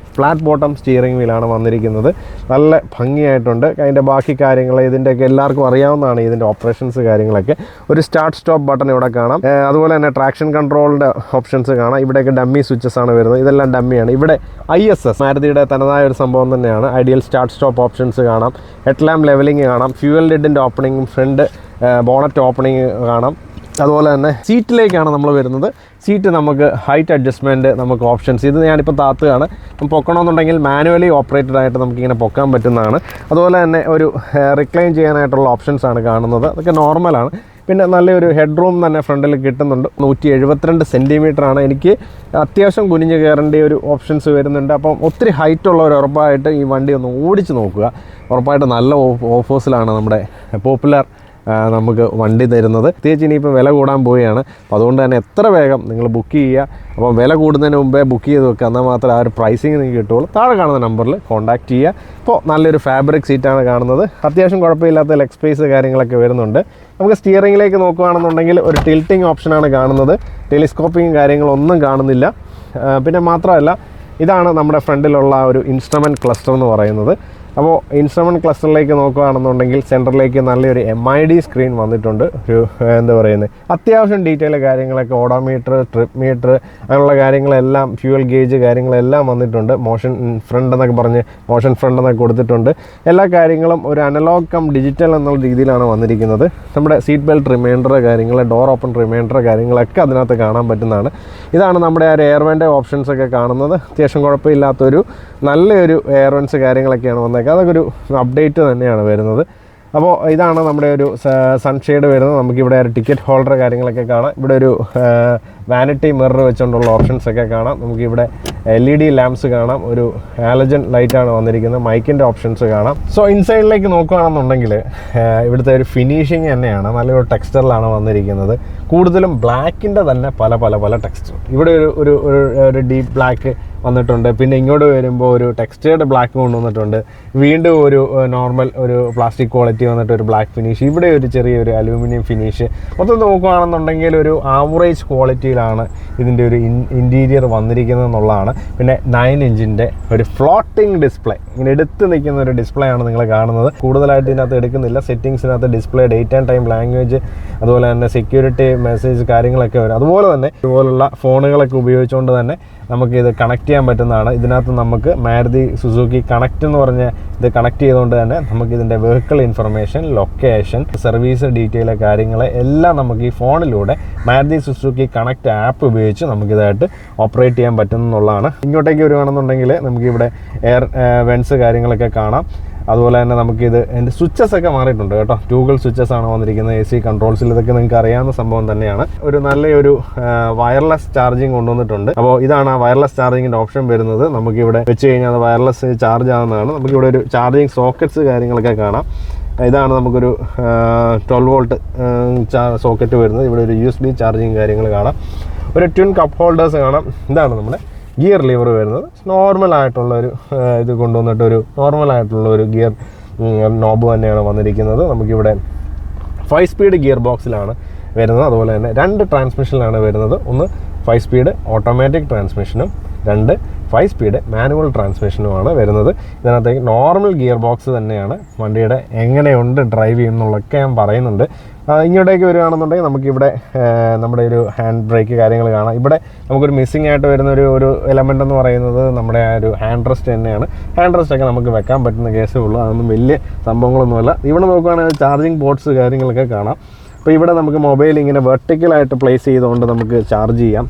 ബോട്ടം സ്റ്റിയറിംഗ് വീലാണ് വന്നിരിക്കുന്നത്. നല്ല ഭംഗിയായിട്ടുണ്ട്. അതിൻ്റെ ബാക്കി കാര്യങ്ങൾ ഇതിൻ്റെയൊക്കെ എല്ലാവർക്കും അറിയാവുന്നതാണ്, ഇതിൻ്റെ ഓപ്പറേഷൻസ് കാര്യങ്ങളൊക്കെ. ഒരു സ്റ്റാർട്ട് സ്റ്റോപ്പ് ബട്ടൺ ഇവിടെ കാണാം. അതുപോലെ തന്നെ ട്രാക്ഷൻ കൺട്രോളിൻ്റെ ഓപ്ഷൻസ് കാണാം. ഇവിടെയൊക്കെ ഡമ്മി സ്വിച്ചസ് ആണ് വരുന്നത്, ഇതെല്ലാം ഡമ്മിയാണ്. ഇവിടെ ISS മാരുതിയുടെ തനതായ ഒരു സംഭവം തന്നെയാണ്. ഐഡിയൽ സ്റ്റാർട്ട് സ്റ്റോപ്പ് ഓപ്ഷൻസ് കാണാം. ഹെഡ് ലാമ്പ് ലെവലിംഗ് കാണാം. ഫ്യൂവൽ ലിഡിൻ്റെ ഓപ്പണിങ്ങും ഫ്രണ്ട് ബോണറ്റ് ഓപ്പണിങ് കാണാം. അതുപോലെ തന്നെ സീറ്റിലേക്കാണ് നമ്മൾ വരുന്നത്. സീറ്റ് നമുക്ക് ഹൈറ്റ് അഡ്ജസ്റ്റ്മെൻറ്റ് നമുക്ക് ഓപ്ഷൻസ്, ഇത് ഞാനിപ്പോൾ താത്തുകയാണ്. പൊക്കണമെന്നുണ്ടെങ്കിൽ മാനുവലി ഓപ്പറേറ്റഡ് ആയിട്ട് നമുക്കിങ്ങനെ പൊക്കാൻ പറ്റുന്നതാണ്. അതുപോലെ തന്നെ ഒരു റിക്ലൈൻ ചെയ്യാനായിട്ടുള്ള ഓപ്ഷൻസാണ് കാണുന്നത്, അതൊക്കെ നോർമലാണ്. പിന്നെ നല്ലൊരു ഹെഡ് റൂം തന്നെ ഫ്രണ്ടിൽ കിട്ടുന്നുണ്ട്. 172 സെൻറ്റിമീറ്ററാണ്. എനിക്ക് അത്യാവശ്യം കുനിഞ്ഞ് കയറേണ്ട ഒരു ഓപ്ഷൻസ് വരുന്നുണ്ട്. അപ്പം ഒത്തിരി ഹൈറ്റുള്ളവർ ഉറപ്പായിട്ട് ഈ വണ്ടി ഒന്ന് ഓടിച്ച് നോക്കുക. ഉറപ്പായിട്ട് നല്ല ഓഫേഴ്സിലാണ് നമ്മുടെ പോപ്പുലർ നമുക്ക് വണ്ടി തരുന്നത്. പ്രത്യേകിച്ച് ഇനിയിപ്പോൾ വില കൂടാൻ പോവുകയാണ്. അപ്പോൾ അതുകൊണ്ട് തന്നെ എത്ര വേഗം നിങ്ങൾ ബുക്ക് ചെയ്യുക. അപ്പം വില കൂടുന്നതിന് മുമ്പേ ബുക്ക് ചെയ്ത് വെക്കുക, എന്നാൽ മാത്രമേ ആ ഒരു പ്രൈസിങ് നിങ്ങൾക്ക് കിട്ടുള്ളൂ. താഴെ കാണുന്ന നമ്പറിൽ കോൺടാക്റ്റ് ചെയ്യുക. ഇപ്പോൾ നല്ലൊരു ഫാബ്രിക് സീറ്റാണ് കാണുന്നത്. അത്യാവശ്യം കുഴപ്പമില്ലാത്ത ലെഗ് സ്പേസ് കാര്യങ്ങളൊക്കെ വരുന്നുണ്ട്. നമുക്ക് സ്റ്റിയറിംഗിലേക്ക് നോക്കുകയാണെന്നുണ്ടെങ്കിൽ ഒരു ടിൽറ്റിംഗ് ഓപ്ഷനാണ് കാണുന്നത്. ടെലിസ്കോപ്പിങ് കാര്യങ്ങളൊന്നും കാണുന്നില്ല. പിന്നെ മാത്രമല്ല, ഇതാണ് നമ്മുടെ ഫ്രണ്ടിലുള്ള ഒരു ഇൻസ്ട്രുമെൻറ്റ് ക്ലസ്റ്റർ എന്ന് പറയുന്നത്. അപ്പോൾ ഇൻസ്ട്രുമെൻറ്റ് ക്ലസ്റ്ററിലേക്ക് നോക്കുകയാണെന്നുണ്ടെങ്കിൽ സെൻറ്ററിലേക്ക് നല്ലൊരു MID സ്ക്രീൻ വന്നിട്ടുണ്ട്. ഒരു എന്താ പറയുന്നത്, അത്യാവശ്യം ഡീറ്റെയിൽ കാര്യങ്ങളൊക്കെ, ഓഡോമീറ്റർ, ട്രിപ്പ് മീറ്റർ, അങ്ങനെയുള്ള കാര്യങ്ങളെല്ലാം, ഫ്യൂവൽ ഗേജ് കാര്യങ്ങളെല്ലാം വന്നിട്ടുണ്ട്. മോഷൻ ഫ്രണ്ട് എന്നൊക്കെ പറഞ്ഞ് മോഷൻ ഫ്രണ്ട് എന്നൊക്കെ കൊടുത്തിട്ടുണ്ട്. എല്ലാ കാര്യങ്ങളും ഒരു അനലോഗ് കം ഡിജിറ്റൽ എന്നുള്ള രീതിയിലാണ് വന്നിരിക്കുന്നത്. നമ്മുടെ സീറ്റ് ബെൽറ്റ് റിമൈൻഡർ കാര്യങ്ങൾ, ഡോർ ഓപ്പൺ റിമൈൻഡർ കാര്യങ്ങളൊക്കെ അതിനകത്ത് കാണാൻ പറ്റുന്നതാണ്. ഇതാണ് നമ്മുടെ ആ ഒരു എയർവെൻ്റെ ഓപ്ഷൻസൊക്കെ കാണുന്നത്. അത്യാവശ്യം കുഴപ്പമില്ലാത്തൊരു നല്ലൊരു എയർവെൻസ് കാര്യങ്ങളൊക്കെയാണ് വന്നേക്കുന്നത്. അതൊക്കെ ഒരു അപ്ഡേറ്റ് തന്നെയാണ് വരുന്നത്. അപ്പോൾ ഇതാണ് നമ്മുടെ ഒരു സൺഷെയ്ഡ് വരുന്നത്. നമുക്കിവിടെ ഒരു ടിക്കറ്റ് ഹോൾഡർ കാര്യങ്ങളൊക്കെ കാണാം. ഇവിടെ ഒരു വാനിറ്റി മിറർ വെച്ചുകൊണ്ടുള്ള ഓപ്ഷൻസൊക്കെ കാണാം. നമുക്കിവിടെ LED ലാംപ്സ് കാണാം. ഒരു ഹാലജൻ ലൈറ്റാണ് വന്നിരിക്കുന്നത്. മൈക്കിൻ്റെ ഓപ്ഷൻസ് കാണാം. സോ ഇൻസൈഡിലേക്ക് നോക്കുകയാണെന്നുണ്ടെങ്കിൽ ഇവിടുത്തെ ഒരു ഫിനിഷിങ് തന്നെയാണ് നല്ലൊരു ടെക്സ്ചറിലാണ് വന്നിരിക്കുന്നത്. കൂടുതലും ബ്ലാക്കിൻ്റെ തന്നെ പല ടെക്സ്ചർ. ഇവിടെ ഒരു ഡീപ്പ് ബ്ലാക്ക് വന്നിട്ടുണ്ട്. പിന്നെ ഇങ്ങോട്ട് വരുമ്പോൾ ഒരു ടെക്സ്റ്റേർഡ് ബ്ലാക്ക് കൊണ്ടുവന്നിട്ടുണ്ട്. വീണ്ടും ഒരു നോർമൽ ഒരു പ്ലാസ്റ്റിക് ക്വാളിറ്റി വന്നിട്ട് ഒരു ബ്ലാക്ക് ഫിനിഷ്. ഇവിടെ ഒരു ചെറിയൊരു അലൂമിനിയം ഫിനിഷ്. മൊത്തം നോക്കുകയാണെന്നുണ്ടെങ്കിൽ ഒരു ആവറേജ് ക്വാളിറ്റിയിലാണ് ഇതിൻ്റെ ഒരു ഇൻറ്റീരിയർ വന്നിരിക്കുന്നത് എന്നുള്ളതാണ്. പിന്നെ 9 ഇഞ്ചിൻ്റെ ഒരു ഫ്ലോട്ടിംഗ് ഡിസ്പ്ലേ, ഇങ്ങനെ എടുത്ത് നിൽക്കുന്ന ഒരു ഡിസ്പ്ലേ ആണ് നിങ്ങൾ കാണുന്നത്. കൂടുതലായിട്ട് ഇതിനകത്ത് എടുക്കുന്നില്ല. സെറ്റിങ്സിനകത്ത് display, date and time, language, അതുപോലെ തന്നെ സെക്യൂരിറ്റി, മെസ്സേജ് കാര്യങ്ങളൊക്കെ വരും. അതുപോലെ തന്നെ ഇതുപോലുള്ള ഫോണുകളൊക്കെ ഉപയോഗിച്ചുകൊണ്ട് തന്നെ നമുക്കിത് കണക്ട് ചെയ്യാൻ പറ്റുന്നതാണ്. ഇതിനകത്ത് നമുക്ക് മാരുതി സുസുക്കി കണക്റ്റ് എന്ന് പറഞ്ഞ ഇത് കണക്ട് ചെയ്തുകൊണ്ട് തന്നെ നമുക്കിതിൻ്റെ vehicle information, location, service detail കാര്യങ്ങൾ എല്ലാം നമുക്ക് ഈ ഫോണിലൂടെ മാരുതി സുസുക്കി കണക്റ്റ് ആപ്പ് ഉപയോഗിച്ച് നമുക്കിതായിട്ട് ഓപ്പറേറ്റ് ചെയ്യാൻ പറ്റുന്നതാണ്. ഇങ്ങോട്ടേക്ക് വരുവാണെന്നുണ്ടെങ്കിൽ നമുക്കിവിടെ എയർ വെൻസ് കാര്യങ്ങളൊക്കെ കാണാം. അതുപോലെ തന്നെ നമുക്കിത് എൻ്റെ സ്വിച്ചസ് ഒക്കെ മാറിയിട്ടുണ്ട് കേട്ടോ. ടൂഗിൾ സ്വിച്ചസ് ആണ് വന്നിരിക്കുന്നത്. AC കൺട്രോൾസിൽ ഇതൊക്കെ നിങ്ങൾക്ക് അറിയാവുന്ന സംഭവം തന്നെയാണ്. ഒരു നല്ലൊരു വയർലെസ് ചാർജിങ് കൊണ്ടുവന്നിട്ടുണ്ട്. അപ്പോൾ ഇതാണ് ആ വയർലെസ് ചാർജിങ്ങിൻ്റെ ഓപ്ഷൻ വരുന്നത്. നമുക്കിവിടെ വെച്ച് കഴിഞ്ഞാൽ അത് വയർലെസ് ചാർജ് ആവുന്നതാണ്. നമുക്കിവിടെ ഒരു ചാർജിങ് സോക്കറ്റ്സ് കാര്യങ്ങളൊക്കെ കാണാം. ഇതാണ് നമുക്കൊരു 12 വോൾട്ട് സോക്കറ്റ് വരുന്നത്. ഇവിടെ ഒരു USB ചാർജിങ് കാര്യങ്ങൾ കാണാം. ഒരു ട്വിൻ കപ്പ് ഹോൾഡേഴ്സ് കാണാം. ഇതാണ് നമ്മുടെ ഗിയർ ലിവർ വരുന്നത്. നോർമലായിട്ടുള്ളൊരു ഇത് കൊണ്ടുവന്നിട്ടൊരു നോർമലായിട്ടുള്ളൊരു ഗിയർ നോബ് തന്നെയാണ് വന്നിരിക്കുന്നത്. നമുക്കിവിടെ 5 സ്പീഡ് ഗിയർ ബോക്സിലാണ് വരുന്നത്. അതുപോലെ തന്നെ 2 ട്രാൻസ്മിഷനിലാണ് വരുന്നത്. ഒന്ന് 5 സ്പീഡ് ഓട്ടോമാറ്റിക് ട്രാൻസ്മിഷനും 2 5 സ്പീഡ് മാനുവൽ ട്രാൻസ്മിഷനുമാണ് വരുന്നത്. ഇതിനകത്തേക്ക് നോർമൽ ഗിയർ ബോക്സ് തന്നെയാണ്. വണ്ടിയുടെ എങ്ങനെയുണ്ട് ഡ്രൈവ് ചെയ്യുന്നുള്ളതൊക്കെ ഞാൻ പറയുന്നുണ്ട്. ഇങ്ങോട്ടേക്ക് വരികയാണെന്നുണ്ടെങ്കിൽ നമുക്കിവിടെ നമ്മുടെ ഒരു ഹാൻഡ് ബ്രേക്ക് കാര്യങ്ങൾ കാണാം. ഇവിടെ നമുക്കൊരു മിസ്സിംഗ് ആയിട്ട് വരുന്ന ഒരു എലമെൻ്റ് എന്ന് പറയുന്നത് നമ്മുടെ ആ ഒരു ഹാൻഡ് റെസ്റ്റ് തന്നെയാണ്. ഹാൻഡ് റെസ്റ്റൊക്കെ നമുക്ക് വെക്കാൻ പറ്റുന്ന കേസേ ഉള്ളൂ. അതൊന്നും വലിയ സംഭവങ്ങളൊന്നുമല്ല. ഇവിടെ നോക്കുകയാണെങ്കിൽ ചാർജിങ് പോർട്സ് കാര്യങ്ങളൊക്കെ കാണാം. അപ്പോൾ ഇവിടെ നമുക്ക് മൊബൈൽ ഇങ്ങനെ വെർട്ടിക്കലായിട്ട് പ്ലേസ് ചെയ്തുകൊണ്ട് നമുക്ക് ചാർജ് ചെയ്യാം.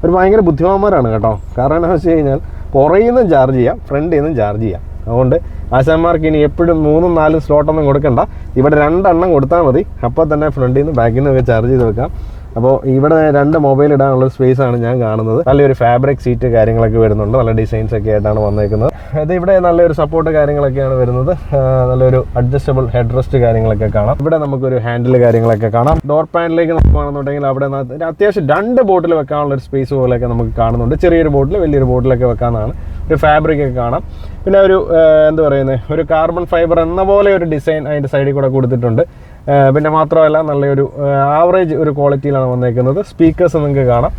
ഒരു ഭയങ്കര ബുദ്ധിമാന്മാരാണ് കേട്ടോ. കാരണം എന്താണെന്ന് വെച്ച് കഴിഞ്ഞാൽ പുറകിൽ നിന്നും ചാർജ് ചെയ്യാം, ഫ്രണ്ടിൽ നിന്നും ചാർജ് ചെയ്യാം. അതുകൊണ്ട് ആശാന്മാർക്ക് ഇനി എപ്പോഴും 3-4 സ്ലോട്ടൊന്നും കൊടുക്കണ്ട. ഇവിടെ 2 എണ്ണം കൊടുത്താൽ മതി. അപ്പോൾ തന്നെ ഫ്രണ്ടിൽ നിന്ന് ബാക്കിൽ നിന്നൊക്കെ ചാർജ് ചെയ്ത് വെക്കാം. അപ്പോൾ ഇവിടെ 2 മൊബൈൽ ഇടാനുള്ള സ്പേസ് ആണ് ഞാൻ കാണുന്നത്. നല്ലൊരു ഫാബ്രിക് സീറ്റ് കാര്യങ്ങളൊക്കെ വരുന്നുണ്ട്, നല്ല ഡിസൈൻസ് ഒക്കെ ആയിട്ടാണ് വന്നേക്കുന്നത്. ഇത് ഇവിടെ നല്ലൊരു സപ്പോർട്ട് കാര്യങ്ങളൊക്കെയാണ് വരുന്നത്. നല്ലൊരു അഡ്ജസ്റ്റബിൾ ഹെഡ് റെസ്റ്റ് കാര്യങ്ങളൊക്കെ കാണാം. ഇവിടെ നമുക്കൊരു ഹാൻഡിൽ കാര്യങ്ങളൊക്കെ കാണാം. ഡോർ പാനലിലേക്ക് നോക്കുകയാണെന്നുണ്ടെങ്കിൽ അവിടെ അത്യാവശ്യം 2 ബോട്ടിൽ വെക്കാനുള്ള ഒരു സ്പേസ് പോലെയൊക്കെ നമുക്ക് കാണുന്നുണ്ട്. ചെറിയൊരു ബോട്ടിൽ വലിയൊരു ബോട്ടിലൊക്കെ വെക്കാനാണ്. ഒരു ഫാബ്രിക് ഒക്കെ കാണാം. പിന്നെ ഒരു എന്താ പറയുന്നത്, ഒരു കാർബൺ ഫൈബർ എന്ന പോലെ ഒരു ഡിസൈൻ അതിൻ്റെ സൈഡിൽ കൂടെ കൊടുത്തിട്ടുണ്ട്. പിന്നെ മാത്രമല്ല നല്ലൊരു ആവറേജ് ഒരു ക്വാളിറ്റിയിലാണ് വന്നേക്കുന്നത്. സ്പീക്കേഴ്സ് നിങ്ങൾക്ക് കാണാം,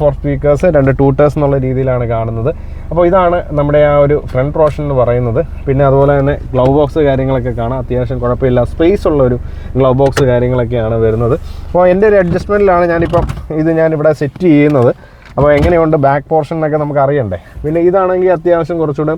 4 സ്പീക്കേഴ്സ്, 2 ട്യൂട്ടേഴ്സ് എന്നുള്ള രീതിയിലാണ് കാണുന്നത്. അപ്പോൾ ഇതാണ് നമ്മുടെ ആ ഒരു ഫ്രണ്ട് പോർഷൻ എന്ന് പറയുന്നത്. പിന്നെ അതുപോലെ തന്നെ ഗ്ലൗ ബോക്സ് കാര്യങ്ങളൊക്കെ കാണാം. അത്യാവശ്യം കുഴപ്പമില്ല, സ്പേസ് ഉള്ളൊരു ഗ്ലൗ ബോക്സ് കാര്യങ്ങളൊക്കെയാണ് വരുന്നത്. അപ്പോൾ എൻ്റെ ഒരു അഡ്ജസ്റ്റ്മെൻറ്റിലാണ് ഞാനിവിടെ സെറ്റ് ചെയ്യുന്നത്. അപ്പോൾ എങ്ങനെയുണ്ട് ബാക്ക് പോർഷനൊക്കെ നമുക്ക് അറിയണ്ടേ. പിന്നെ ഇതാണെങ്കിൽ അത്യാവശ്യം കുറച്ചുകൂടെ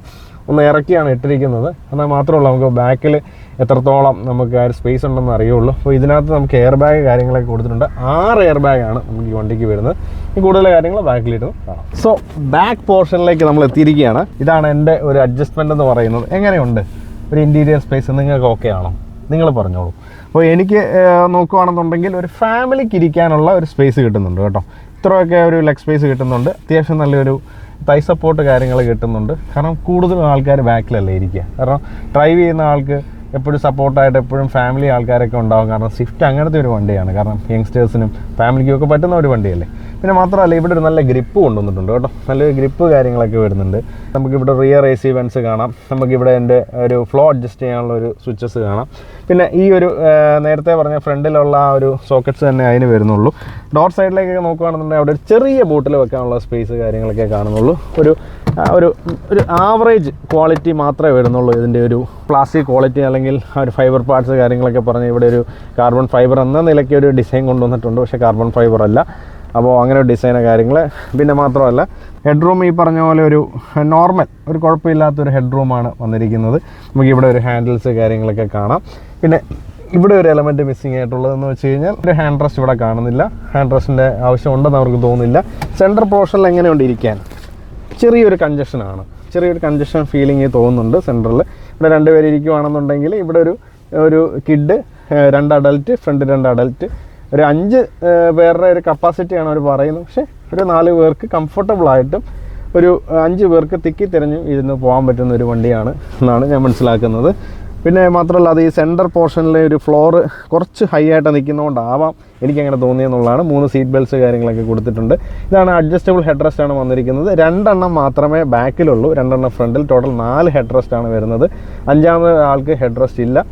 ഒന്ന് ഇറക്കിയാണ് ഇട്ടിരിക്കുന്നത്. എന്നാൽ മാത്രമല്ല നമുക്ക് ബാക്കിൽ എത്രത്തോളം നമുക്ക് ആ ഒരു സ്പേസ് ഉണ്ടെന്ന് അറിയുള്ളൂ. അപ്പോൾ ഇതിനകത്ത് നമുക്ക് എയർ ബാഗ് കാര്യങ്ങളൊക്കെ കൊടുത്തിട്ടുണ്ട്. 6 എയർ ബാഗാണ് നമുക്ക് ഈ വണ്ടിക്ക് വരുന്നത്. ഈ കൂടുതൽ കാര്യങ്ങൾ ബാക്കിലിരുന്ന് കാണാം. സോ ബാക്ക് പോർഷനിലേക്ക് നമ്മൾ എത്തിയിരിക്കുകയാണ്. ഇതാണ് എൻ്റെ ഒരു അഡ്ജസ്റ്റ്മെൻ്റ് എന്ന് പറയുന്നത്. എങ്ങനെയുണ്ട് ഒരു ഇൻറ്റീരിയർ സ്പേസ്? നിങ്ങൾക്ക് ഓക്കെ ആണോ? നിങ്ങൾ പറഞ്ഞോളൂ. അപ്പോൾ എനിക്ക് നോക്കുകയാണെന്നുണ്ടെങ്കിൽ ഒരു ഫാമിലിക്ക് ഇരിക്കാനുള്ള ഒരു സ്പേസ് കിട്ടുന്നുണ്ട് കേട്ടോ. ഇത്രയൊക്കെ ഒരു ലെഗ് സ്പേസ് കിട്ടുന്നുണ്ട്. അത്യാവശ്യം നല്ലൊരു തൈ സപ്പോർട്ട് കാര്യങ്ങൾ കിട്ടുന്നുണ്ട്. കാരണം കൂടുതലും ആൾക്കാർ ബാക്കിലല്ലേ ഇരിക്കുക. കാരണം ഡ്രൈവ് ചെയ്യുന്ന ആൾക്ക് എപ്പോഴും സപ്പോർട്ടായിട്ട് എപ്പോഴും ഫാമിലി ആൾക്കാരൊക്കെ ഉണ്ടാകും. കാരണം സ്വിഫ്റ്റ് അങ്ങനത്തെ ഒരു വണ്ടിയാണ്. കാരണം യങ്സ്റ്റേഴ്സിനും ഫാമിലിക്കും ഒക്കെ പറ്റുന്ന ഒരു വണ്ടിയല്ലേ. പിന്നെ മാത്രമല്ല ഇവിടെ ഒരു നല്ല ഗ്രിപ്പ് കൊണ്ടുവന്നിട്ടുണ്ട് കേട്ടോ. നല്ലൊരു ഗ്രിപ്പ് കാര്യങ്ങളൊക്കെ വരുന്നുണ്ട്. നമുക്കിവിടെ റിയർ AC വെൻസ് കാണാം. നമുക്കിവിടെ എൻ്റെ ഒരു ഫ്ലോ അഡ്ജസ്റ്റ് ചെയ്യാനുള്ള ഒരു സ്വിച്ചസ് കാണാം. പിന്നെ ഈ ഒരു നേരത്തെ പറഞ്ഞ ഫ്രണ്ടിലുള്ള ആ ഒരു സോക്കറ്റ്സ് തന്നെ അതിന് വരുന്നുള്ളൂ. ഡോർ സൈഡിലേക്കൊക്കെ നോക്കുകയാണെന്നുണ്ടെങ്കിൽ അവിടെ ഒരു ചെറിയ ബോട്ടിൽ വെക്കാനുള്ള സ്പേസ് കാര്യങ്ങളൊക്കെ കാണുന്നുള്ളൂ. ഒരു ആവറേജ് ക്വാളിറ്റി മാത്രമേ വരുന്നുള്ളൂ. ഇതിൻ്റെ ഒരു പ്ലാസ്റ്റിക് ക്വാളിറ്റി അല്ലെങ്കിൽ ഒരു ഫൈബർ പാർട്സ് കാര്യങ്ങളൊക്കെ പറഞ്ഞ് ഇവിടെ ഒരു കാർബൺ ഫൈബർ എന്ന നിലയ്ക്ക് ഒരു ഡിസൈൻ കൊണ്ടുവന്നിട്ടുണ്ട്. പക്ഷേ കാർബൺ ഫൈബർ അല്ല. അപ്പോൾ അങ്ങനെ ഒരു ഡിസൈനോ കാര്യങ്ങൾ. പിന്നെ മാത്രമല്ല ഹെഡ് റൂം ഈ പറഞ്ഞ പോലെ ഒരു നോർമൽ ഒരു കുഴപ്പമില്ലാത്തൊരു ഹെഡ് റൂമാണ് വന്നിരിക്കുന്നത്. നമുക്കിവിടെ ഒരു ഹാൻഡിൽസ് കാര്യങ്ങളൊക്കെ കാണാം. പിന്നെ ഇവിടെ ഒരു എലമെൻറ്റ് മിസ്സിങ് ആയിട്ടുള്ളതെന്ന് വെച്ച് കഴിഞ്ഞാൽ ഒരു ഹാൻഡ് റെസ്റ്റ് ഇവിടെ കാണുന്നില്ല. ഹാൻഡ് റെസ്റ്റിൻ്റെ ആവശ്യമുണ്ടെന്ന് അവർക്ക് തോന്നുന്നില്ല. സെൻറ്റർ പോർഷനിൽ എങ്ങനെയുണ്ട് ഇരിക്കാൻ? ചെറിയൊരു കൺജഷൻ ഫീലിംഗ് തോന്നുന്നുണ്ട് സെൻറ്ററിൽ. ഇവിടെ 2 പേര് ഇരിക്കുവാണെന്നുണ്ടെങ്കിൽ ഇവിടെ ഒരു കിഡ്, 2 അഡൽറ്റ്, ഫ്രണ്ട് 2 അഡൽറ്റ്, ഒരു 5 പേരുടെ ഒരു കപ്പാസിറ്റിയാണ് അവർ പറയുന്നത്. പക്ഷേ ഒരു 4 പേർക്ക് കംഫർട്ടബിളായിട്ടും ഒരു 5 പേർക്ക് തിക്കി തിരഞ്ഞു ഇരുന്ന് പോകാൻ പറ്റുന്ന ഒരു വണ്ടിയാണ് എന്നാണ് ഞാൻ മനസ്സിലാക്കുന്നത്. പിന്നെ മാത്രമല്ല അത് ഈ സെൻറ്റർ പോർഷനിലെ ഒരു ഫ്ലോറ് കുറച്ച് ഹൈ ആയിട്ട് നിൽക്കുന്നതുകൊണ്ടാവാം എനിക്കങ്ങനെ തോന്നിയെന്നുള്ളതാണ്. 3 സീറ്റ് ബെൽറ്റ്സ് കാര്യങ്ങളൊക്കെ കൊടുത്തിട്ടുണ്ട്. ഇതാണ് അഡ്ജസ്റ്റബിൾ ഹെഡ് റെസ്റ്റ് ആണ് വന്നിരിക്കുന്നത്. 2 എണ്ണം മാത്രമേ ബാക്കിലുള്ളൂ, 2 എണ്ണം ഫ്രണ്ടിൽ. ടോട്ടൽ 4 ഹെഡ് റെസ്റ്റ് ആണ് വരുന്നത്. 5ാമത് ആൾക്ക് ഹെഡ് റെസ്റ്റ് ഇല്ല.